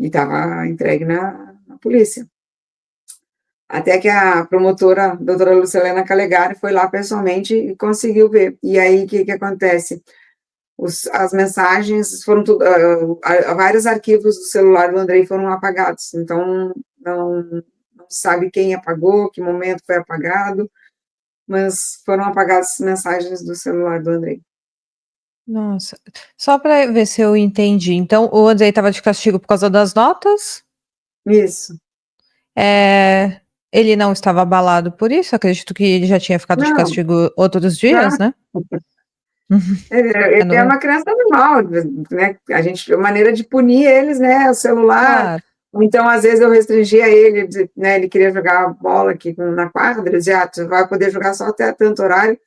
S2: E estava entregue na polícia. Até que a promotora, a doutora Lucilena Calegari, foi lá pessoalmente e conseguiu ver. E aí, o que acontece? As mensagens foram tudo, vários arquivos do celular do Andrei foram apagados. Então, não se sabe quem apagou, que momento foi apagado, mas foram apagadas as mensagens do celular do Andrei.
S1: nossa. Só para ver se eu entendi, então o Andrei estava de castigo por causa das notas?
S2: Isso.
S1: Eh, ele não estava abalado por isso? Acredito que ele já tinha ficado de
S2: Não,
S1: castigo outros dias,
S2: não.
S1: né?
S2: Ele
S1: É
S2: é
S1: no
S2: uma criança normal, né? A maneira de punir eles, né? O celular.
S1: claro.
S2: Ou então, às vezes, eu restringia ele, né? Ele queria jogar bola aqui na quadra, eu dizia, tu vai poder jogar só até tanto horário,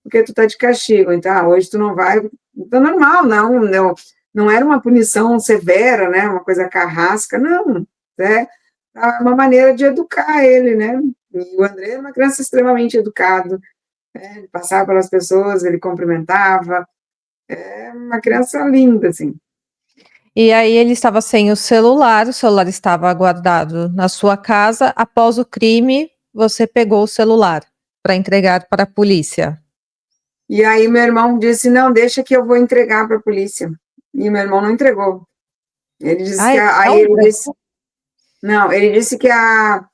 S2: porque tu tá de castigo. Então, hoje tu não vai. Então, normal, não era uma punição severa, né? Uma coisa carrasca, não. É uma maneira de educar ele, né? E o André é uma criança extremamente educado, né? Ele passava pelas pessoas, ele cumprimentava, é uma criança linda, assim.
S1: E aí ele estava sem o celular estava guardado na sua casa. Após o crime, você pegou o celular para entregar para a polícia.
S2: E aí meu irmão disse, não, deixa que eu vou entregar para a polícia. E meu irmão não entregou. Ele disse
S1: Ah,
S2: que
S1: ele
S2: aí
S1: não
S2: ele disse,
S1: entregou?
S2: não, ele disse que a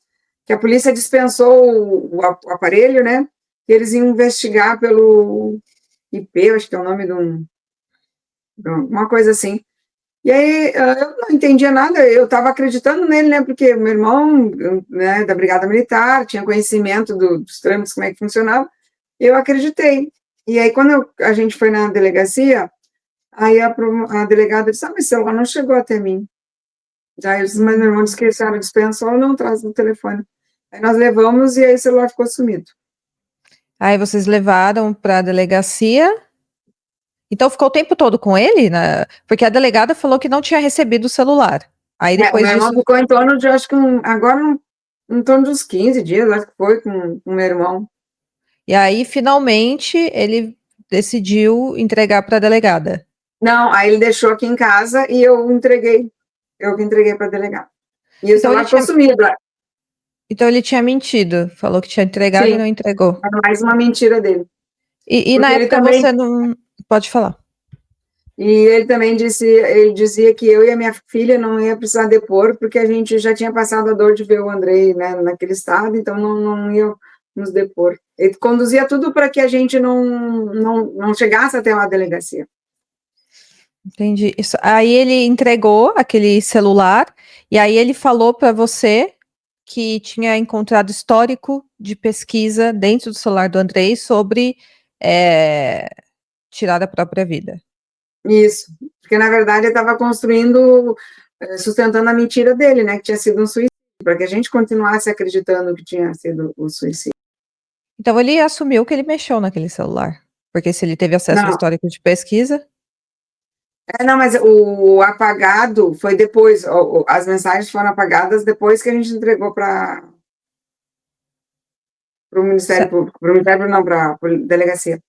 S2: polícia dispensou o aparelho, né? Que eles iam investigar pelo IP, acho que é o nome uma coisa assim. E aí eu não entendia nada, eu estava acreditando nele, né? Porque meu irmão, né, da Brigada Militar, tinha conhecimento dos trâmites, como é que funcionava, eu acreditei. E aí, quando a gente foi na delegacia, aí a delegada disse, mas o celular não chegou até mim. Já eu disse, mas meu irmão disse que a senhora dispensou, não traz no telefone. Aí nós levamos e aí o celular ficou sumido.
S1: Aí vocês levaram para a delegacia. Então ficou o tempo todo com ele, né? Porque a delegada falou que não tinha recebido o celular. Aí
S2: O
S1: depois
S2: meu irmão
S1: disso.
S2: ficou em torno de, acho que agora em torno dos 15 dias, acho que foi com o meu irmão.
S1: E aí, finalmente, ele decidiu entregar para a delegada.
S2: Não, aí ele deixou aqui em casa e eu que entreguei para delegado. E o
S1: Então ele
S2: celular ficou
S1: tinha,
S2: sumido.
S1: então ele tinha mentido, falou que tinha entregado e
S2: Sim,
S1: não entregou.
S2: era mais uma mentira dele.
S1: E na
S2: Porque ele
S1: época
S2: também,
S1: você não pode falar.
S2: e ele também disse, ele dizia que eu e a minha filha não ia precisar depor, porque a gente já tinha passado a dor de ver o Andrei, né, naquele estado, então não ia nos depor. Ele conduzia tudo para que a gente não chegasse até uma delegacia.
S1: Entendi. Isso. Aí ele entregou aquele celular e aí ele falou para você que tinha encontrado histórico de pesquisa dentro do celular do Andrei sobre é, tirar a própria vida.
S2: Isso, porque na verdade ele estava construindo, sustentando a mentira dele, né, que tinha sido um suicídio, para que a gente continuasse acreditando que tinha sido o suicídio.
S1: Então ele assumiu que ele mexeu naquele celular, porque se ele teve acesso ao
S2: Não,
S1: histórico de pesquisa,
S2: não, mas o apagado foi depois, as mensagens foram apagadas depois que a gente entregou para o Ministério
S1: ce-
S2: Público, para o Ministério não, para a delegacia.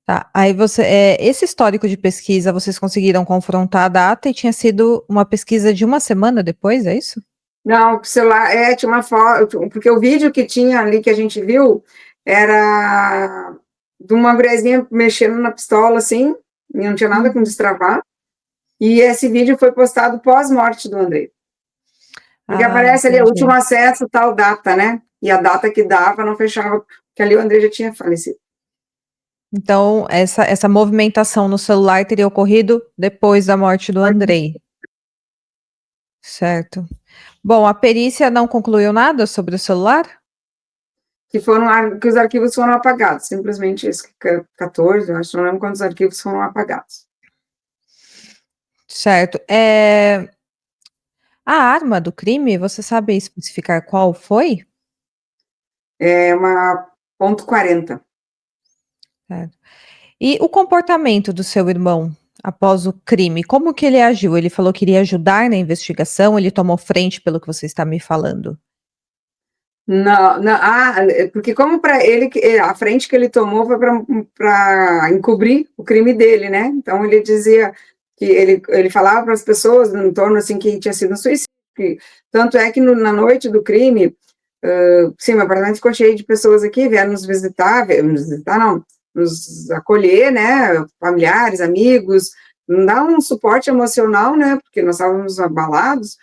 S1: tá. Aí você, esse histórico de pesquisa, vocês conseguiram confrontar a data e tinha sido uma pesquisa de uma semana depois, é isso?
S2: Não, o celular, tinha uma foto, porque o vídeo que tinha ali que a gente viu era de uma guriazinha mexendo na pistola, assim, e não tinha nada com
S1: Uhum.
S2: destravar, e esse vídeo foi postado pós-morte do Andrei. Porque
S1: Ah,
S2: aparece ali, o último
S1: entendi.
S2: acesso, tal data, né? E a data que dava não fechava, porque ali o Andrei já tinha falecido.
S1: Então, essa movimentação no celular teria ocorrido depois da morte do Andrei, certo? Bom, a perícia não concluiu nada sobre o celular?
S2: Que os arquivos foram apagados, simplesmente isso, 14, eu acho, não lembro quantos arquivos foram apagados.
S1: Certo. A arma do crime, você sabe especificar qual foi?
S2: É uma .40.
S1: Certo. E o comportamento do seu irmão após o crime, como que ele agiu? Ele falou que iria ajudar na investigação, ele tomou frente pelo que você está me falando.
S2: Não, não, porque como para ele, a frente que ele tomou foi para encobrir o crime dele, né? Então ele dizia que ele falava para as pessoas em torno assim que tinha sido um suicídio. Tanto é que na noite do crime, sim, meu apartamento ficou cheio de pessoas aqui, vieram nos visitar não, nos acolher, né? Familiares, amigos, dar um suporte emocional, né? Porque nós estávamos abalados.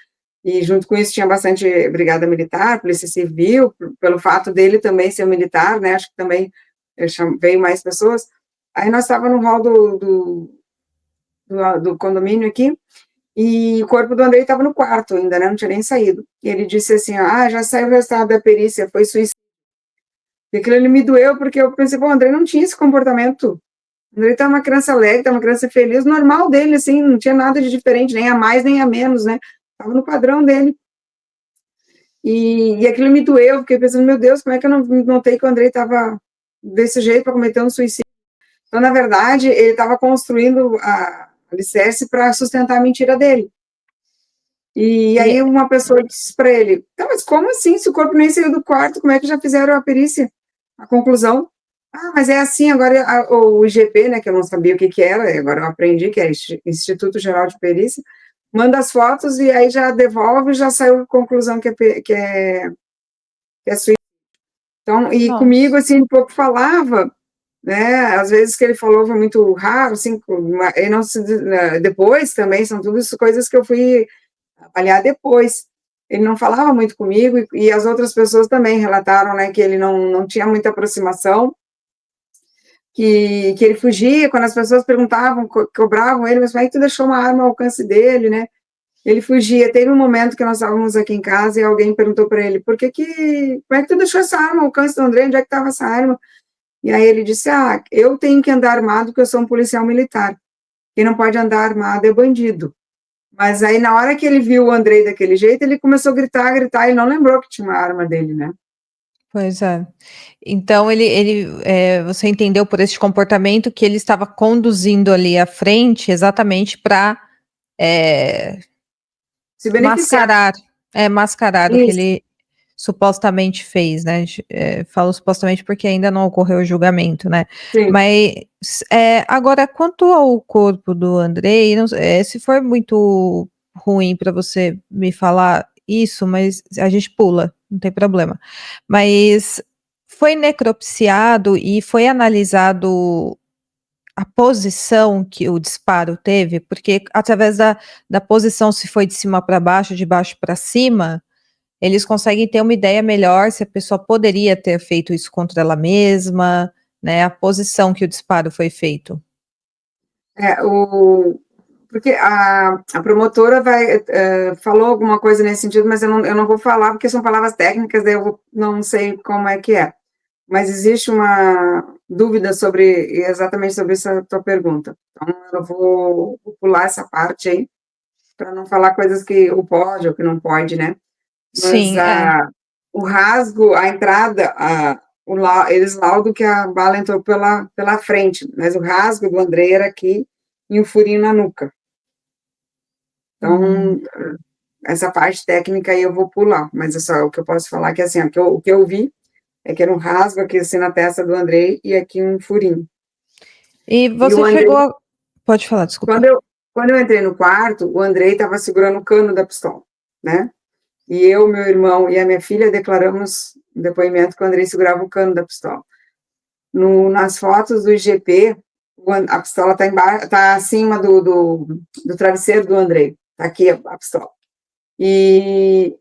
S2: E junto com isso tinha bastante brigada militar, polícia civil, pelo fato dele também ser militar, né, acho que também veio mais pessoas. Aí nós estávamos no hall do condomínio aqui, e o corpo do Andrei estava no quarto ainda, né, não tinha nem saído. E ele disse assim, já saiu o resultado da perícia, foi suicídio. E aquilo ele me doeu, porque eu pensei, pô, o Andrei não tinha esse comportamento. O Andrei tá uma criança alegre, tá uma criança feliz, normal dele, assim, não tinha nada de diferente, nem a mais, nem a menos, né, estava no padrão dele. E aquilo me doeu, fiquei pensando, meu Deus, como é que eu não notei que o Andrei estava desse jeito para cometer um suicídio? Então, na verdade, ele estava construindo a alicerce para sustentar a mentira dele. E
S1: E
S2: aí uma pessoa disse para ele, tá, mas como assim, se o corpo nem saiu do quarto, como é que já fizeram a perícia? A conclusão? Mas é assim, agora o IGP, né, que eu não sabia o que que era, agora eu aprendi que é Instituto Geral de Perícia, manda as fotos e aí já devolve e já saiu a conclusão que é suicídio. Então, e comigo,
S1: nossa.
S2: assim, um pouco falava, né, às vezes que ele falou foi muito raro, assim, ele não se, depois também, são tudo isso coisas que eu fui avaliar depois. Ele não falava muito comigo e as outras pessoas também relataram, né, que ele não tinha muita aproximação, que ele fugia, quando as pessoas perguntavam, cobravam ele, mas como é que tu deixou uma arma ao alcance dele, né? Ele fugia. Teve um momento que nós estávamos aqui em casa e alguém perguntou para ele, como é que tu deixou essa arma ao alcance do André? Onde é que estava essa arma? E aí ele disse, eu tenho que andar armado porque eu sou um policial militar. Quem não pode andar armado é bandido. Mas aí, na hora que ele viu o Andrei daquele jeito, ele começou a gritar, e não lembrou que tinha uma arma dele, né?
S1: Pois é. Então você entendeu por esse comportamento que ele estava conduzindo ali à frente exatamente para
S2: Se beneficiar.
S1: mascarar, mascarar o que
S2: Isso,
S1: ele supostamente fez, né? Falo supostamente porque ainda não ocorreu o julgamento, né?
S2: sim.
S1: Mas agora, quanto ao corpo do Andrei, se for muito ruim para você me falar isso, mas a gente pula, não tem problema. Mas foi necropsiado e foi analisado a posição que o disparo teve, porque através da posição, se foi de cima para baixo, de baixo para cima, eles conseguem ter uma ideia melhor se a pessoa poderia ter feito isso contra ela mesma, né? A posição que o disparo foi feito.
S2: É, porque a promotora falou alguma coisa nesse sentido, mas eu não vou falar porque são palavras técnicas, daí não sei como é que é. Mas existe uma dúvida exatamente sobre essa tua pergunta. Então, eu vou pular essa parte aí, para não falar coisas que o pode ou que não pode, né? Mas
S1: Sim, é.
S2: o rasgo, a entrada, eles laudam que a bala entrou pela frente, mas o rasgo do Andrei era aqui e um furinho na nuca.
S1: Hum.
S2: Então, essa parte técnica aí eu vou pular, mas é só o que eu posso falar que assim, o que eu vi é que era um rasgo aqui assim na testa do Andrei e aqui um furinho.
S1: E
S2: E o
S1: você
S2: Andrei,
S1: chegou. Pode falar, desculpa.
S2: quando eu entrei no quarto, o Andrei estava segurando o cano da pistola, né? E eu, meu irmão e a minha filha declaramos no depoimento que o Andrei segurava o cano da pistola. Nas fotos do IGP, a pistola está tá acima do travesseiro do Andrei. Está aqui a pistola. E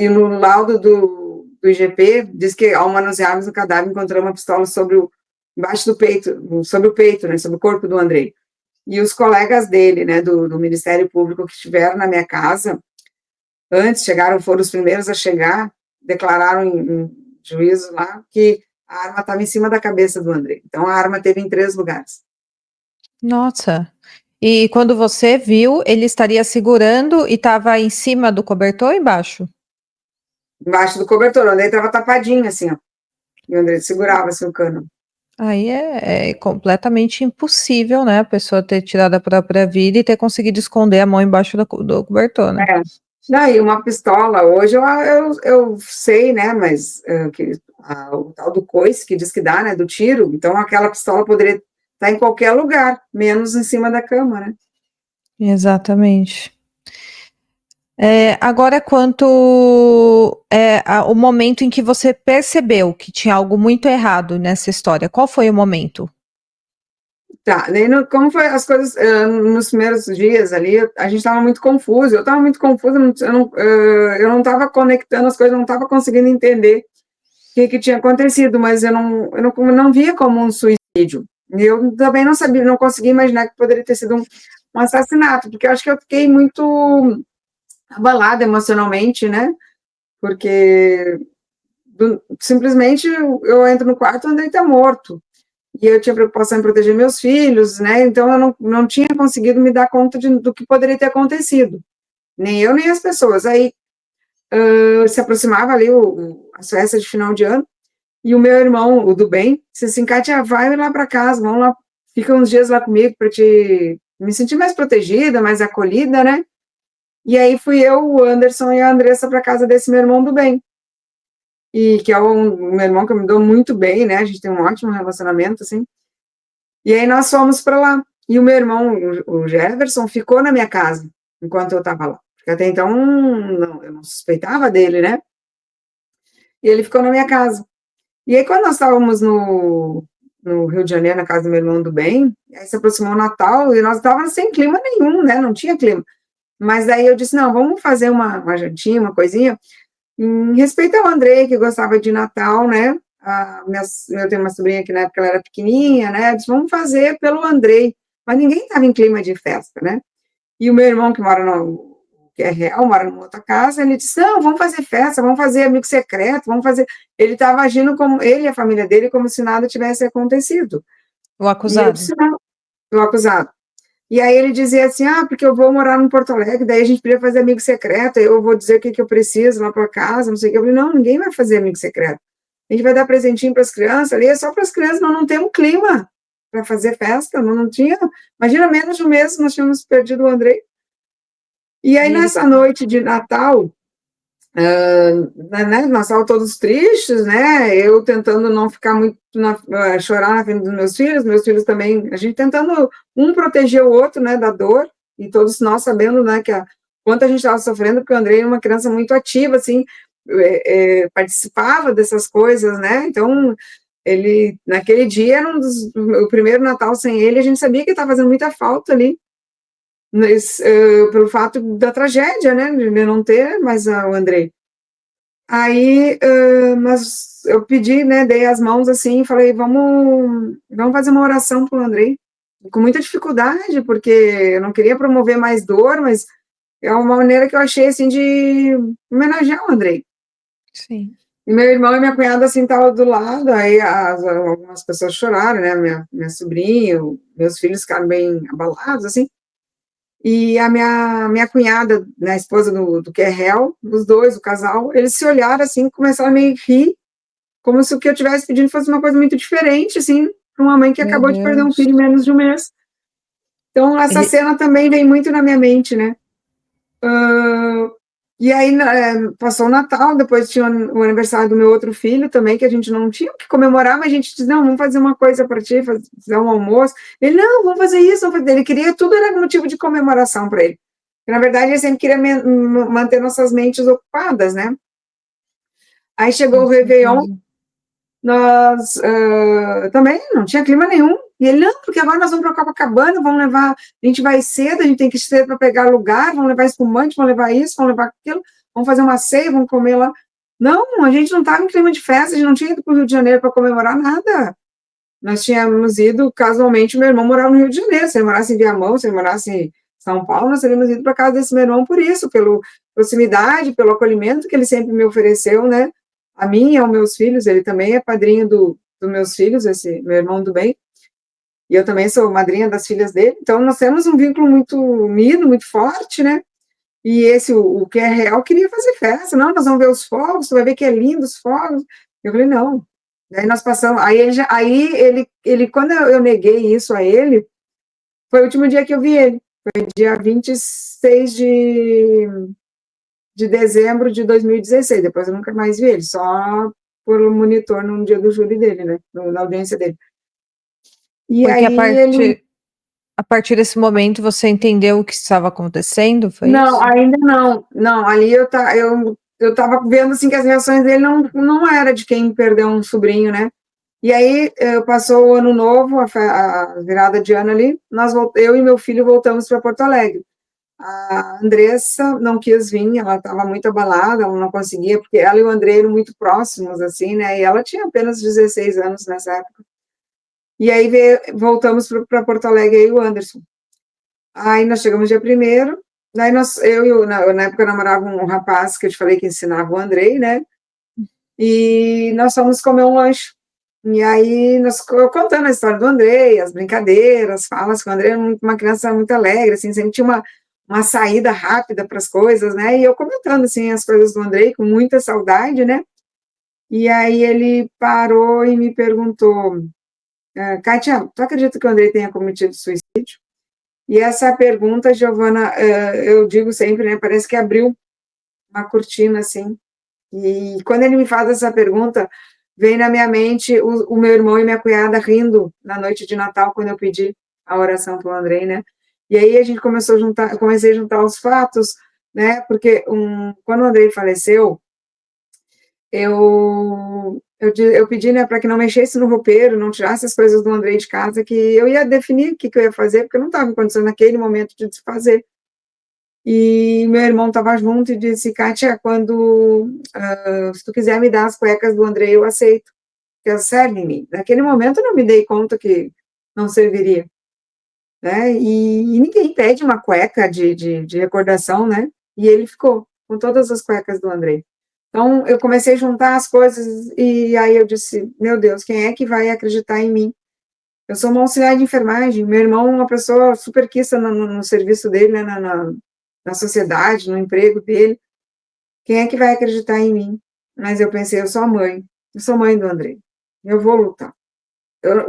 S2: no laudo do IGP, diz que ao manusearmos o cadáver, encontramos uma pistola embaixo do peito, sobre o peito, né, sobre o corpo do Andrei. E os colegas dele, né, do Ministério Público que estiveram na minha casa, foram os primeiros a chegar, declararam em juízo lá que a arma estava em cima da cabeça do André. Então, a arma teve em 3 lugares.
S1: Nossa. E quando você viu, ele estaria segurando e estava em cima do cobertor ou embaixo?
S2: Embaixo do cobertor, o André estava tapadinho, assim, ó. E o André segurava, assim, o cano.
S1: Aí é completamente impossível, né? A pessoa ter tirado a própria vida e ter conseguido esconder a mão embaixo do cobertor, né?
S2: É. Daí, uma pistola, hoje eu sei, né, mas o tal do coice que diz que dá, né, do tiro, então aquela pistola poderia estar em qualquer lugar, menos em cima da cama, né?
S1: Exatamente. Agora, quanto o momento em que você percebeu que tinha algo muito errado nessa história, qual foi o momento?
S2: Tá, daí como foi as coisas nos primeiros dias ali, a gente estava muito confuso, eu estava muito confusa, eu não estava conectando as coisas, não estava conseguindo entender o que tinha acontecido, mas eu não via como um suicídio. E eu também não sabia, não conseguia imaginar que poderia ter sido um assassinato, porque eu acho que eu fiquei muito abalada emocionalmente, né? Porque simplesmente eu entro no quarto e o Andrei está morto. E eu tinha preocupação em proteger meus filhos, né? Então eu não tinha conseguido me dar conta do que poderia ter acontecido. Nem eu, nem as pessoas. Aí se aproximava ali as festas de final de ano, e o meu irmão, o do bem, disse assim: Kátia, vai lá para casa, vamos lá, fica uns dias lá comigo para te me sentir mais protegida, mais acolhida, né? E aí fui eu, o Anderson e a Andressa para casa desse meu irmão do bem. E que é um meu irmão que eu me dou muito bem, né? A gente tem um ótimo relacionamento, assim. E aí nós fomos para lá. E o meu irmão, o Jefferson, ficou na minha casa enquanto eu estava lá. Porque até então eu não suspeitava dele, né? E ele ficou na minha casa. E aí, quando nós estávamos no Rio de Janeiro, na casa do meu irmão do bem, aí se aproximou o Natal e nós estávamos sem clima nenhum, né? Não tinha clima. Mas daí eu disse: não, vamos fazer uma jantinha, uma coisinha, em respeito ao Andrei, que gostava de Natal, né? Eu tenho uma sobrinha que na época ela era pequenininha, né? Eu disse: vamos fazer pelo Andrei. Mas ninguém estava em clima de festa, né? E o meu irmão, que é real, mora numa outra casa, ele disse: não, vamos fazer festa, vamos fazer amigo secreto, vamos fazer. Ele estava agindo como ele e a família dele, como se nada tivesse acontecido.
S1: O
S2: E eu
S1: acusado.
S2: disse: não, o acusado. E aí ele dizia assim, porque eu vou morar no Porto Alegre, daí a gente podia fazer amigo secreto, eu vou dizer o que eu preciso lá para casa, não sei o que. Eu falei, não, ninguém vai fazer amigo secreto. A gente vai dar presentinho para as crianças ali, é só para as crianças, não tem um clima para fazer festa, não tinha. Imagina, menos de um mês nós tínhamos perdido o Andrei. E aí,
S1: E ele,
S2: nessa noite de Natal, né, nós estávamos todos tristes, né? Eu tentando não ficar muito chorar na frente dos meus filhos também, a gente tentando um proteger o outro, né, da dor, e todos nós sabendo, né, quanto a gente estava sofrendo, porque o Andrei é uma criança muito ativa, assim, participava dessas coisas, né? Então, ele, naquele dia, era o primeiro Natal sem ele, a gente sabia que estava fazendo muita falta ali, mas, pelo fato da tragédia, né, de não ter mais o Andrei. Aí, mas eu pedi, né, dei as mãos assim, e falei, vamos fazer uma oração para o Andrei, com muita dificuldade, porque eu não queria promover mais dor, mas é uma maneira que eu achei, assim, de homenagear o Andrei.
S1: sim.
S2: E meu irmão e minha cunhada, assim, estavam do lado, aí algumas pessoas choraram, né, minha sobrinha, meus filhos ficaram bem abalados, assim, e a minha cunhada, né, a esposa do que é réu, os dois, o casal, eles se olharam assim, começaram a meio rir, como se o que eu estivesse pedindo fosse uma coisa muito diferente, assim, para uma mãe que
S1: Meu
S2: acabou de perder um
S1: Deus.
S2: filho em menos de um mês. Então, essa
S1: Ele,
S2: cena também vem muito na minha mente, né? E aí, passou o Natal, depois tinha o aniversário do meu outro filho também, que a gente não tinha o que comemorar, mas a gente disse, não, vamos fazer uma coisa para ti, fazer um almoço. Ele, não, vamos fazer isso, vamos fazer. Ele queria, tudo era motivo de comemoração para ele. Porque, na verdade, ele sempre queria manter nossas mentes ocupadas, né? Aí chegou
S1: com
S2: o Réveillon,
S1: certeza.
S2: nós também não tinha clima nenhum. E ele, não, porque agora nós vamos para Copacabana, vamos levar, a gente vai cedo, a gente tem que ir cedo para pegar lugar, vamos levar espumante, vamos levar isso, vamos levar aquilo, vamos fazer uma ceia, vamos comer lá. Não, a gente não estava em clima de festa, a gente não tinha ido para o Rio de Janeiro para comemorar nada. Nós tínhamos ido, casualmente, meu irmão morava no Rio de Janeiro, se ele morasse em Viamão, se ele morasse em São Paulo, nós teríamos ido para casa desse meu irmão por isso, pela proximidade, pelo acolhimento que ele sempre me ofereceu, né? A mim e aos meus filhos, ele também é padrinho dos meus filhos, esse meu irmão do bem, e eu também sou madrinha das filhas dele, então nós temos um vínculo muito unido, muito forte, né? E esse, o que é real, queria fazer festa, não, nós vamos ver os fogos, tu vai ver que é lindo os fogos. Eu falei, não. Daí nós passamos, aí ele quando eu neguei isso a ele, foi o último dia que eu vi ele, foi dia 26 de dezembro de 2016, depois eu nunca mais vi ele, só por monitor no dia do júri dele, né, na audiência dele. E
S1: Porque
S2: aí ele,
S1: a partir desse momento você entendeu o que estava acontecendo, foi
S2: não,
S1: isso?
S2: ainda não, não, ali eu tava vendo, assim, que as reações dele não era de quem perdeu um sobrinho, né, e aí passou o ano novo, a virada de ano ali, eu e meu filho voltamos para Porto Alegre. A Andressa não quis vir, ela estava muito abalada, ela não conseguia, porque ela e o André eram muito próximos, assim, né, e ela tinha apenas 16 anos nessa época. E aí voltamos para Porto Alegre, aí o Anderson. Aí nós chegamos dia primeiro, daí na época eu namorava um rapaz que eu te falei que ensinava o Andrei, né, e nós fomos comer um lanche. E aí, eu contando a história do Andrei, as brincadeiras, falas que o Andrei era uma criança muito alegre, assim, sempre tinha uma saída rápida para as coisas, né? E eu comentando, assim, as coisas do Andrei com muita saudade, né? E aí ele parou e me perguntou, Kátia, tu acredita que o Andrei tenha cometido suicídio? E essa pergunta, Giovana, eu digo sempre, né? Parece que abriu uma cortina, assim. E quando ele me faz essa pergunta, vem na minha mente o meu irmão e minha cunhada rindo na noite de Natal, quando eu pedi a oração para o Andrei, né? E aí a gente começou a juntar, eu comecei a juntar os fatos, né? Porque quando o Andrei faleceu, eu pedi, né, para que não mexesse no roupeiro, não tirasse as coisas do Andrei de casa, que eu ia definir o que eu ia fazer, porque eu não estava em condição naquele momento de desfazer. E meu irmão estava junto e disse, Kátia, se tu quiser me dar as cuecas do Andrei, eu aceito, que elas servem em mim. Naquele momento eu não me dei conta que não serviria, né? E ninguém pede uma cueca de recordação, né? E ele ficou com todas as cuecas do Andrei. Então eu comecei a juntar as coisas e aí eu disse, meu Deus, quem é que vai acreditar em mim? Eu sou uma auxiliar de enfermagem, meu irmão é uma pessoa super quiça no serviço dele, né, na sociedade, no emprego dele. Quem é que vai acreditar em mim? Mas eu pensei, eu sou mãe do Andrei, eu vou lutar.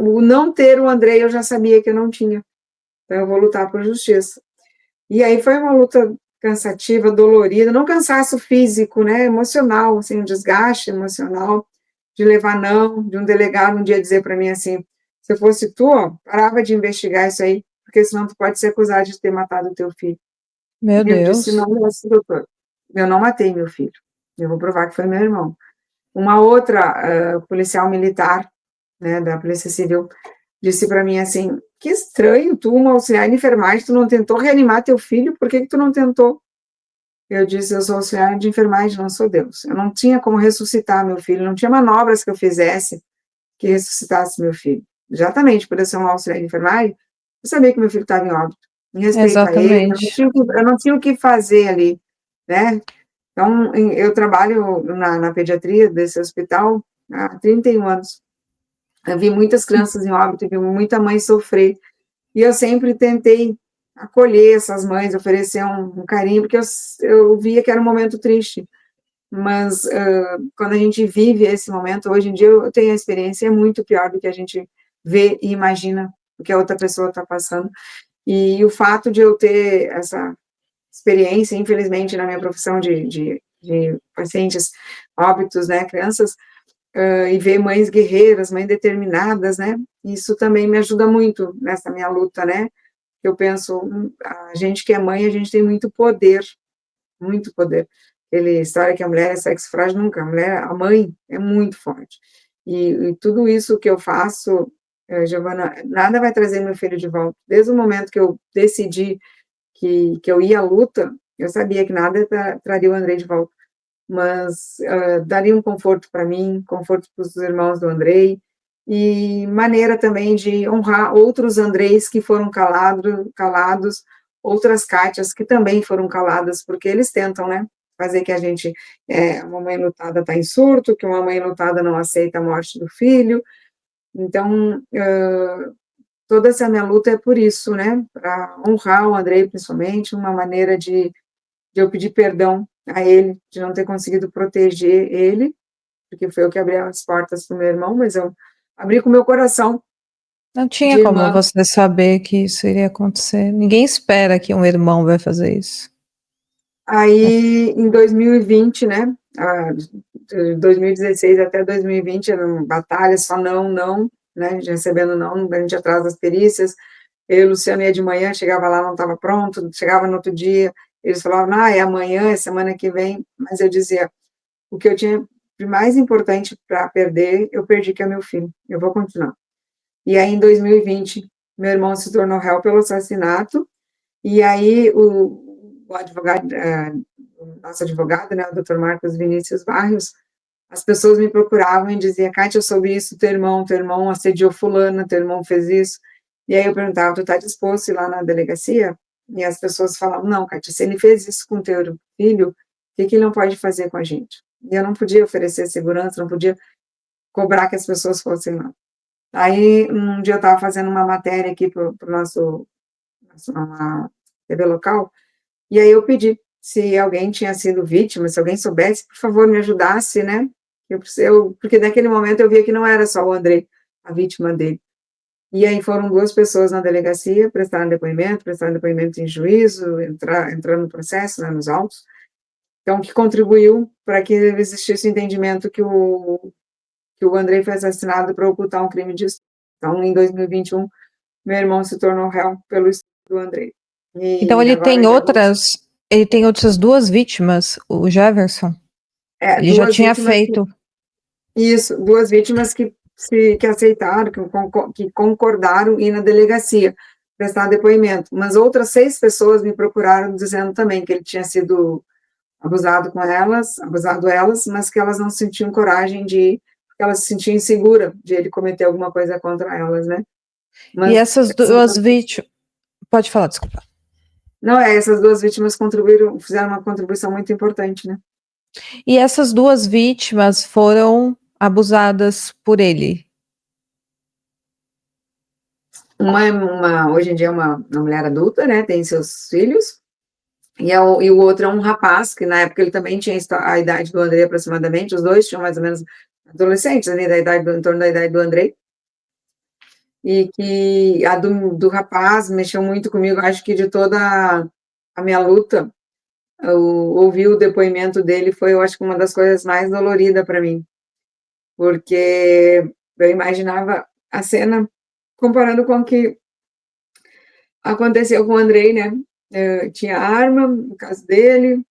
S2: O não ter o Andrei, eu já sabia que eu não tinha, então eu vou lutar por justiça. E aí foi uma luta cansativa, dolorida, não cansaço físico, né, emocional, assim, um desgaste emocional, de levar não, de um delegado um dia dizer para mim assim, se eu fosse tu, ó, parava de investigar isso aí, porque senão tu pode ser acusado de ter matado o teu filho.
S1: Meu
S2: E eu disse,
S1: Deus.
S2: não, doutor, eu não matei meu filho, eu vou provar que foi meu irmão. Uma outra policial militar, né, da Polícia Civil, disse para mim assim, que estranho, tu, uma auxiliar de enfermagem, tu não tentou reanimar teu filho, por que que tu não tentou? Eu disse, eu sou auxiliar de enfermagem, não sou Deus. Eu não tinha como ressuscitar meu filho, não tinha manobras que eu fizesse que ressuscitasse meu filho. Exatamente, por eu ser uma auxiliar de enfermagem, eu sabia que meu filho estava em óbito. Em respeito a ele,
S1: Exatamente.
S2: eu não tinha o que fazer ali, né? Então, eu trabalho na pediatria desse hospital há 31 anos. Eu vi muitas crianças em óbito, vi muita mãe sofrer, e eu sempre tentei acolher essas mães, oferecer um carinho, porque eu via que era um momento triste. Mas quando a gente vive esse momento, hoje em dia eu tenho a experiência, é muito pior do que a gente vê e imagina o que a outra pessoa está passando. E o fato de eu ter essa experiência, infelizmente, na minha profissão de pacientes óbitos, né, crianças, e ver mães guerreiras, mães determinadas, né, isso também me ajuda muito nessa minha luta, né, eu penso, a gente que é mãe, a gente tem muito poder, muito poder. Aquele história que a mulher é sexo frágil, nunca, a mãe é muito forte. E tudo isso que eu faço, Giovana, nada vai trazer meu filho de volta. Desde o momento que eu decidi que eu ia à luta, eu sabia que nada traria o Andrei de volta, mas daria um conforto para mim, conforto para os irmãos do Andrei, e maneira também de honrar outros Andreis que foram calados, outras Cátias que também foram caladas, porque eles tentam, né, fazer que a gente, uma mãe lutada está em surto, que uma mãe lutada não aceita a morte do filho, então, toda essa minha luta é por isso, né, para honrar o Andrei, principalmente, uma maneira de eu pedir perdão a ele, de não ter conseguido proteger ele, porque foi eu que abri as portas para o meu irmão, mas eu abri com o meu coração
S1: Não tinha
S2: de
S1: como
S2: irmã.
S1: você saber que isso iria acontecer. Ninguém espera que um irmão vai fazer isso.
S2: Aí, em 2020, né, de 2016 até 2020, eram batalhas, só não, não, né, a gente recebendo não, a gente atrás das perícias, eu e o Luciano ia de manhã, chegava lá, não estava pronto, chegava no outro dia, eles falavam, é amanhã, é semana que vem, mas eu dizia, o que eu tinha de mais importante para perder, eu perdi, que é meu filho, eu vou continuar. E aí, em 2020, meu irmão se tornou réu pelo assassinato, e aí o advogado, o nosso advogado, né, o doutor Marcos Vinícius Barrios, as pessoas me procuravam e diziam, Kátia, eu soube isso, teu irmão assediou fulana, teu irmão fez isso, e aí eu perguntava, tu tá disposto a ir lá na delegacia? E as pessoas falavam, não, Kátia, se ele fez isso com teu filho, o que ele não pode fazer com a gente? E eu não podia oferecer segurança, não podia cobrar que as pessoas fossem lá. Aí, um dia eu estava fazendo uma matéria aqui para o nosso TV local, e aí eu pedi se alguém tinha sido vítima, se alguém soubesse, por favor, me ajudasse, né? Porque naquele momento eu via que não era só o André, a vítima dele. E aí foram duas pessoas na delegacia, prestaram depoimento em juízo, entrando no processo, né, nos autos. Então, que contribuiu para que existisse o entendimento que o Andrei foi assassinado para ocultar um crime de estupro. Então, em 2021, meu irmão se tornou réu pelo estupro do Andrei.
S1: Então
S2: E agora,
S1: ele tem outras duas vítimas, o Jefferson. Ele já
S2: duas
S1: tinha
S2: vítimas,
S1: feito.
S2: isso, duas vítimas que aceitaram, que concordaram ir na delegacia prestar depoimento, mas outras 6 pessoas me procuraram dizendo também que ele tinha sido abusado elas, mas que elas não sentiam coragem de ir, porque elas se sentiam inseguras de ele cometer alguma coisa contra elas, né?
S1: E
S2: Mas
S1: essas duas vítimas. Pode falar, desculpa.
S2: não, essas duas vítimas fizeram uma contribuição muito importante, né?
S1: E essas duas vítimas foram abusadas por ele.
S2: hoje em dia é uma mulher adulta, né, tem seus filhos, e o outro é um rapaz, que na época ele também tinha a idade do Andrei aproximadamente, os dois tinham mais ou menos adolescentes, ali, em torno da idade do Andrei, e que a do rapaz mexeu muito comigo, acho que de toda a minha luta, ouvir o depoimento dele foi, eu acho que uma das coisas mais doloridas para mim, porque eu imaginava a cena comparando com o que aconteceu com o Andrei, né? Tinha arma no caso dele,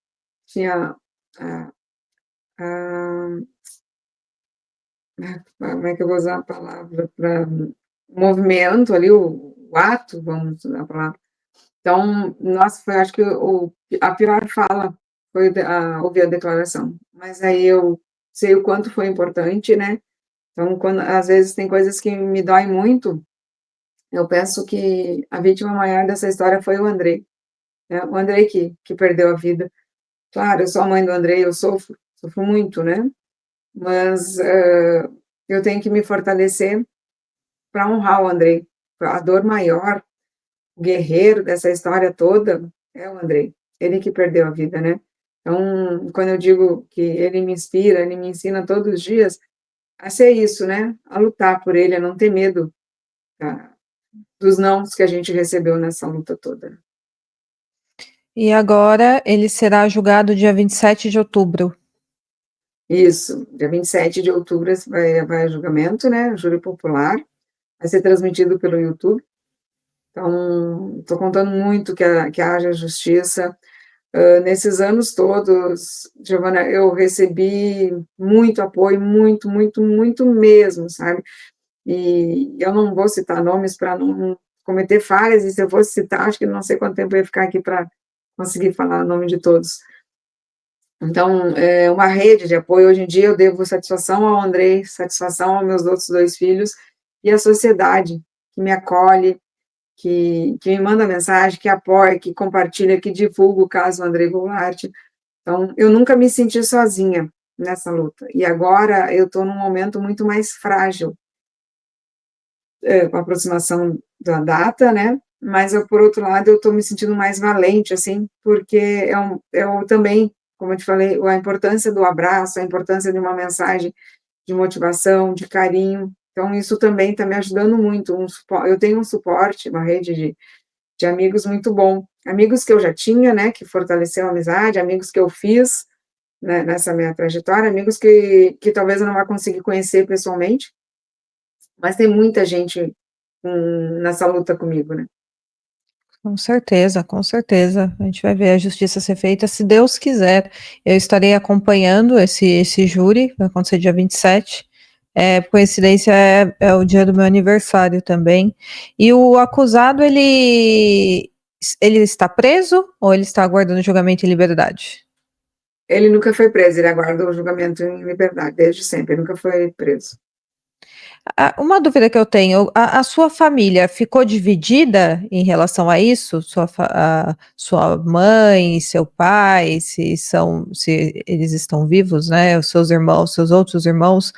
S2: tinha a, a, como é que eu vou usar a palavra para movimento ali, o ato, vamos usar a palavra. Então, nossa, foi acho que a pior fala foi ouvir a declaração. Mas aí eu sei o quanto foi importante, né? Então, às vezes tem coisas que me doem muito, eu penso que a vítima maior dessa história foi o Andrei, né? O Andrei que perdeu a vida. Claro, eu sou a mãe do Andrei, eu sofro muito, né? Mas eu tenho que me fortalecer para honrar o Andrei. A dor maior, o guerreiro dessa história toda é o Andrei. Ele que perdeu a vida, né? Então, quando eu digo que ele me inspira, ele me ensina todos os dias a ser isso, né? A lutar por ele, a não ter medo, tá? Dos nãos que a gente recebeu nessa luta toda.
S1: E agora ele será julgado dia 27 de outubro.
S2: Isso, dia 27 de outubro vai a julgamento, né? Júri popular, vai ser transmitido pelo YouTube. Então, estou contando muito que haja justiça. Nesses anos todos, Giovana, eu recebi muito apoio, muito, muito, muito mesmo, sabe? E eu não vou citar nomes para não cometer falhas, e se eu fosse citar, acho que não sei quanto tempo eu ia ficar aqui para conseguir falar o nome de todos. Então, é uma rede de apoio. Hoje em dia, eu devo satisfação ao Andrei, satisfação aos meus outros dois filhos, e à sociedade que me acolhe, que me manda mensagem, que apoia, que compartilha, que divulga o caso Andrei Goulart. Então, eu nunca me senti sozinha nessa luta. E agora eu estou num momento muito mais frágil, com a aproximação da data, né? Mas, por outro lado, eu estou me sentindo mais valente, assim, porque eu também, como eu te falei, a importância do abraço, a importância de uma mensagem de motivação, de carinho. Então, isso também está me ajudando muito. Eu tenho um suporte, uma rede de amigos muito bom. Amigos que eu já tinha, né, que fortaleceu a amizade, amigos que eu fiz, né, nessa minha trajetória, amigos que talvez eu não vá conseguir conhecer pessoalmente, mas tem muita gente nessa luta comigo, né?
S1: Com certeza, com certeza. A gente vai ver a justiça ser feita, se Deus quiser. Eu estarei acompanhando esse júri, vai acontecer dia 27. Por coincidência, é o dia do meu aniversário também. E o acusado, ele está preso ou ele está aguardando julgamento em liberdade?
S2: Ele nunca foi preso, ele aguarda o julgamento em liberdade, desde sempre, ele nunca foi preso.
S1: Uma dúvida que eu tenho, a sua família ficou dividida em relação a isso? Sua mãe, seu pai, se eles estão vivos, né? Os seus irmãos, seus outros irmãos,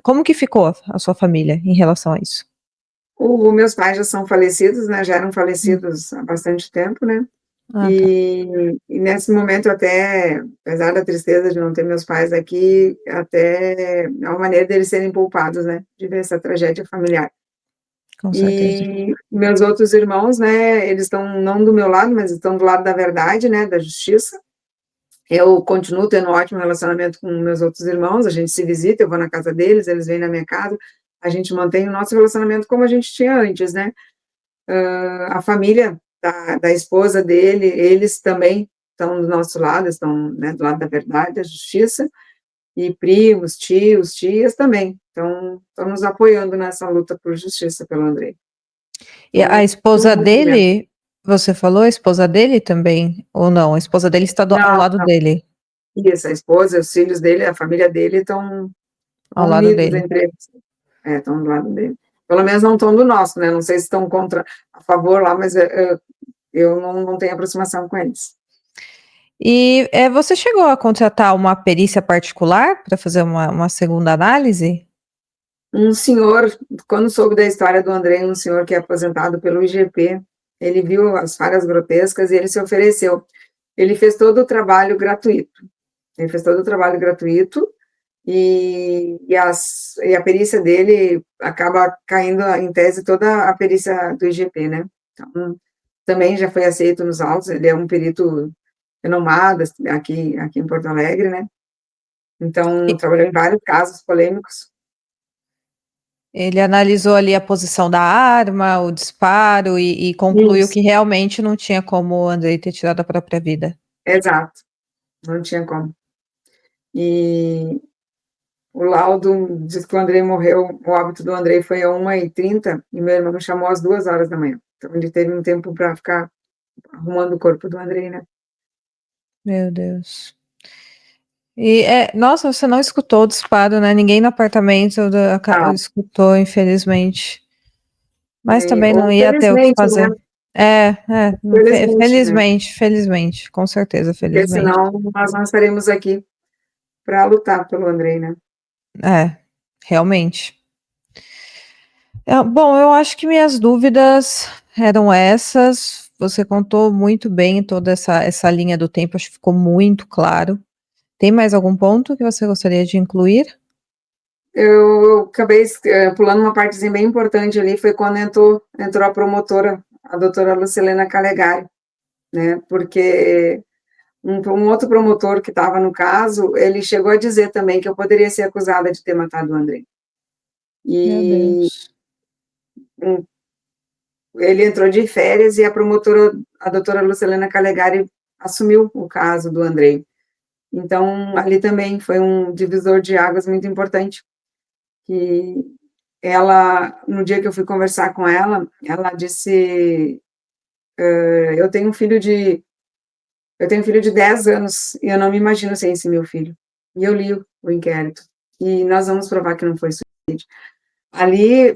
S1: como que ficou a sua família em relação a isso?
S2: Os meus pais já são falecidos, né? Já eram
S1: Hum.
S2: falecidos há bastante tempo, né?
S1: Ah, tá.
S2: E nesse momento, até, apesar da tristeza de não ter meus pais aqui, até é uma maneira deles serem poupados, né? De ver essa tragédia familiar.
S1: Com certeza.
S2: E meus outros irmãos, né? Eles estão não do meu lado, mas estão do lado da verdade, né? Da justiça. Eu continuo tendo um ótimo relacionamento com meus outros irmãos, a gente se visita, eu vou na casa deles, eles vêm na minha casa, a gente mantém o nosso relacionamento como a gente tinha antes, né? A família da esposa dele, eles também estão do nosso lado, estão, né, do lado da verdade, da justiça, e primos, tios, tias também, estão nos apoiando nessa luta por justiça pelo Andrei.
S1: E a
S2: Então, tem um
S1: esposa
S2: movimento.
S1: dele, você falou a esposa dele também, ou não? A esposa dele está ao
S2: Não,
S1: lado dele,
S2: isso, a esposa, os filhos dele, a família dele estão
S1: ao lado
S2: unidos
S1: dele.
S2: entre eles. Estão do lado dele. Pelo menos não estão do nosso, né? Não sei se estão a favor lá, mas eu não tenho aproximação com eles.
S1: E você chegou a contratar uma perícia particular para fazer uma segunda análise?
S2: Um senhor, quando soube da história do Andrei, um senhor que é aposentado pelo IGP, ele viu as falhas grotescas e ele se ofereceu. Ele fez todo o trabalho gratuito. Ele fez todo o trabalho gratuito e a perícia dele acaba caindo em tese toda a perícia do IGP, né? Então, também já foi aceito nos autos, ele é um perito renomado aqui em Porto Alegre, né? Então, trabalhou em vários casos polêmicos.
S1: Ele analisou ali a posição da arma, o disparo e concluiu
S2: Isso,
S1: que realmente não tinha como o Andrei ter tirado a própria vida.
S2: exato, não tinha como. E o laudo diz que o Andrei morreu, o óbito do Andrei foi a 1h30 e meu irmão me chamou às 2 horas da manhã. Então, ele teve um tempo para ficar arrumando o corpo do Andrei, né?
S1: Meu Deus. Nossa, você não escutou o disparo, né? Ninguém no apartamento
S2: Não,
S1: escutou, infelizmente. Mas também não
S2: ou
S1: ia ter o que
S2: felizmente, né?
S1: fazer.
S2: Felizmente, né?
S1: Felizmente, com certeza,
S2: Porque
S1: felizmente.
S2: senão nós não estaremos aqui para lutar pelo Andrei, né?
S1: Realmente. Bom, eu acho que minhas dúvidas eram essas. Você contou muito bem toda essa linha do tempo, acho que ficou muito claro. Tem mais algum ponto que você gostaria de incluir?
S2: Eu acabei pulando uma partezinha bem importante ali, foi quando entrou a promotora, a doutora Lucilena Calegari, né? Porque um outro promotor que estava no caso, ele chegou a dizer também que eu poderia ser acusada de ter matado o Andrei.
S1: Meu
S2: E
S1: Deus.
S2: um, ele entrou de férias e a promotora, a doutora Lucilena Calegari, assumiu o caso do Andrei. Então, ali também foi um divisor de águas muito importante, que ela, no dia que eu fui conversar com ela disse, eu tenho um filho de 10 anos e eu não me imagino sem esse meu filho. E eu li o inquérito e nós vamos provar que não foi suicídio. Ali,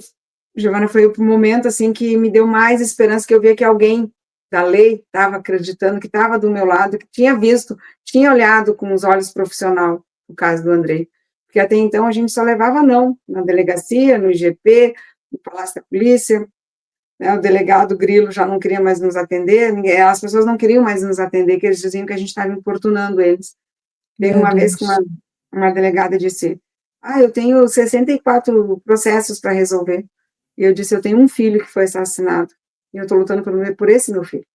S2: Giovana, foi o momento assim que me deu mais esperança, que eu via que alguém da lei estava acreditando, que estava do meu lado, que tinha visto, tinha olhado com os olhos profissional o caso do Andrei. Porque até então a gente só levava não, na delegacia, no IGP, no Palácio da Polícia, né, o delegado Grilo já não queria mais nos atender, as pessoas não queriam mais nos atender, que eles diziam que a gente estava importunando eles. Teve
S1: Meu
S2: uma vez que
S1: Deus.
S2: uma delegada disse, eu tenho 64 processos para resolver. E eu disse, eu tenho um filho que foi assassinado, e eu estou lutando por esse meu filho.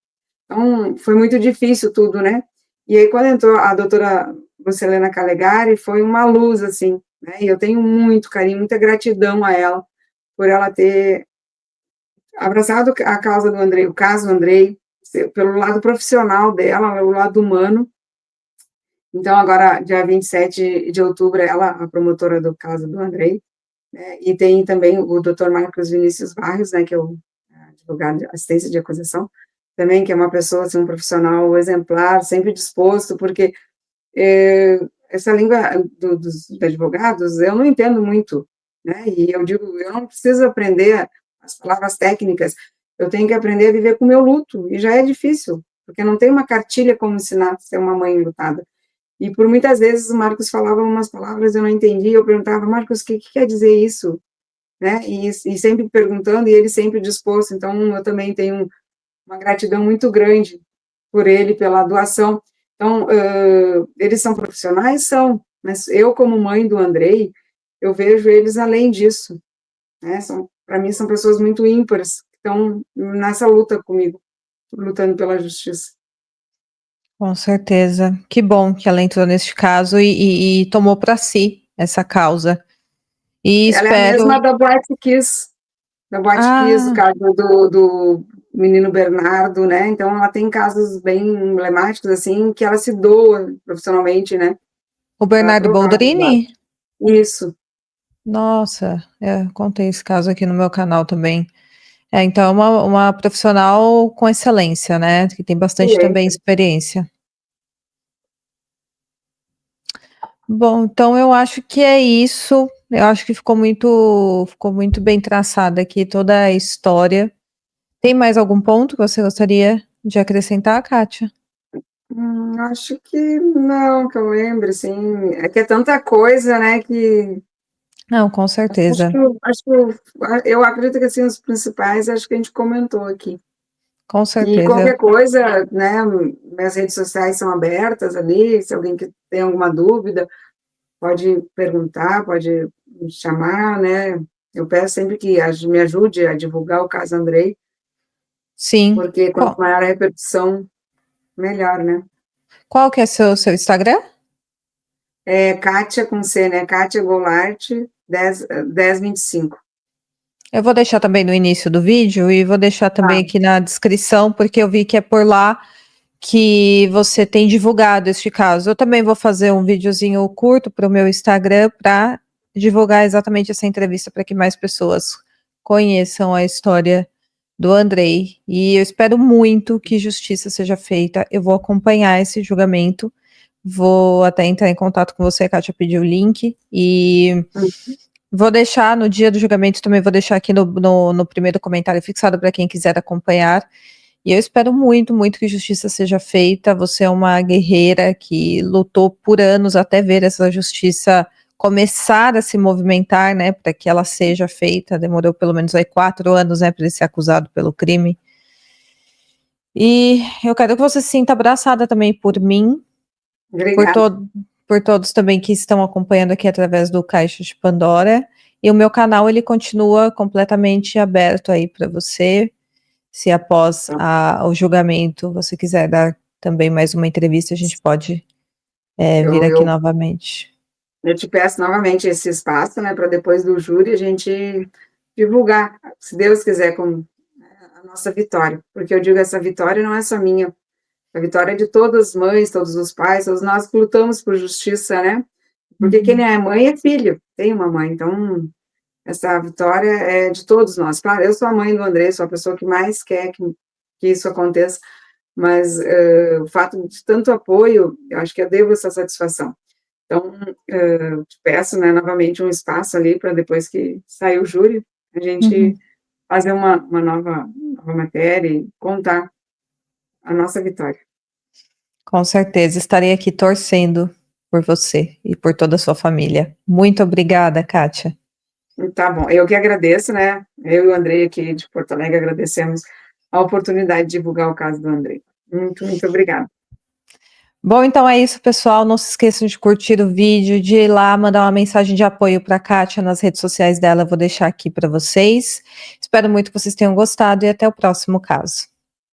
S2: Então, foi muito difícil tudo, né? E aí, quando entrou a doutora Lucilena Calegari, foi uma luz, assim, né? E eu tenho muito carinho, muita gratidão a ela, por ela ter abraçado a causa do Andrei, o caso do Andrei, pelo lado profissional dela, o lado humano. Então, agora, dia 27 de outubro, ela, a promotora do caso do Andrei, né, e tem também o doutor Marcos Vinícius Barrios, né, que é o advogado de assistência de acusação, também, que é uma pessoa, assim, um profissional exemplar, sempre disposto, porque essa língua dos advogados, eu não entendo muito, né, e eu digo, eu não preciso aprender as palavras técnicas, eu tenho que aprender a viver com o meu luto, e já é difícil, porque não tem uma cartilha como ensinar a ser uma mãe lutada. E por muitas vezes o Marcos falava umas palavras, eu não entendia, eu perguntava, Marcos, o que quer dizer isso? Né? E sempre perguntando, e ele sempre disposto, então eu também tenho uma gratidão muito grande por ele, pela doação. Então, eles são profissionais? São, mas eu, como mãe do Andrei, eu vejo eles além disso, né? Para mim, são pessoas muito ímpares, que estão nessa luta comigo, lutando pela justiça.
S1: Com certeza. Que bom que ela entrou neste caso e tomou para si essa causa. E
S2: Ela é a
S1: espero.
S2: mesma da Boate Kiss, o
S1: Ah,
S2: caso do menino Bernardo, né? Então, ela tem casos bem emblemáticos, assim, que ela se doa profissionalmente, né?
S1: o
S2: Para
S1: Bernardo
S2: provar a verdade.
S1: Boldrini?
S2: Isso,
S1: Nossa, contei esse caso aqui no meu canal também. Então, é uma profissional com excelência, né? Que tem bastante também
S2: excelente.
S1: experiência. Bom, então eu acho que é isso. Eu acho que ficou muito bem traçada aqui toda a história. Tem mais algum ponto que você gostaria de acrescentar, Kátia?
S2: Acho que não, que eu lembro, assim, é que é tanta coisa, né, que
S1: Não, com
S2: Acho
S1: certeza,
S2: que eu acredito que, assim, os principais, acho que a gente comentou aqui.
S1: com
S2: E
S1: certeza.
S2: qualquer coisa, né, minhas redes sociais são abertas ali, se alguém que tem alguma dúvida, pode perguntar, pode me chamar, né. Eu peço sempre que me ajude a divulgar o caso Andrei,
S1: Sim.
S2: porque quanto
S1: Qual,
S2: maior a repercussão, melhor, né.
S1: qual que é seu Instagram?
S2: É Kátia com C, né, Kátia Goulart 1025.
S1: Eu vou deixar também no início do vídeo e vou deixar também
S2: Tá,
S1: aqui na descrição, porque eu vi que é por lá que você tem divulgado este caso. Eu também vou fazer um videozinho curto para o meu Instagram para divulgar exatamente essa entrevista para que mais pessoas conheçam a história do Andrei. E eu espero muito que justiça seja feita. Eu vou acompanhar esse julgamento. Vou até entrar em contato com você, Kátia, pedir o link. E vou deixar no dia do julgamento também, vou deixar aqui no primeiro comentário fixado para quem quiser acompanhar. E eu espero muito, muito que justiça seja feita. Você é uma guerreira que lutou por anos até ver essa justiça começar a se movimentar, né, para que ela seja feita. Demorou pelo menos aí 4 anos, né, para ele ser acusado pelo crime. E eu quero que você se sinta abraçada também por mim, por,
S2: obrigada.
S1: to por todos também que estão acompanhando aqui através do Caixa de Pandora. E o meu canal, ele continua completamente aberto aí para você. Se após o julgamento você quiser dar também mais uma entrevista, a gente pode vir
S2: Eu
S1: aqui
S2: eu
S1: novamente.
S2: eu te peço novamente esse espaço, né, para depois do júri a gente divulgar, se Deus quiser, com a nossa vitória, porque eu digo, essa vitória não é só minha, a vitória é de todas as mães, todos os pais, todos nós que lutamos por justiça, né, porque quem
S1: Uhum,
S2: é mãe é filho, tem uma mãe, então essa vitória é de todos nós. Claro, eu sou a mãe do André, sou a pessoa que mais quer que isso aconteça, mas o fato de tanto apoio, eu acho que eu devo essa satisfação. Então, te peço, né, novamente um espaço ali para depois que sair o júri, a gente
S1: uhum.
S2: fazer uma nova matéria e contar a nossa vitória.
S1: Com certeza, estarei aqui torcendo por você e por toda a sua família. Muito obrigada, Kátia.
S2: Tá bom, eu que agradeço, né, eu e o Andrei aqui de Porto Alegre agradecemos a oportunidade de divulgar o caso do Andrei. Muito, muito obrigada.
S1: Bom, então é isso, pessoal. Não se esqueçam de curtir o vídeo, de ir lá mandar uma mensagem de apoio para a Kátia nas redes sociais dela. Eu vou deixar aqui para vocês. Espero muito que vocês tenham gostado e até o próximo caso.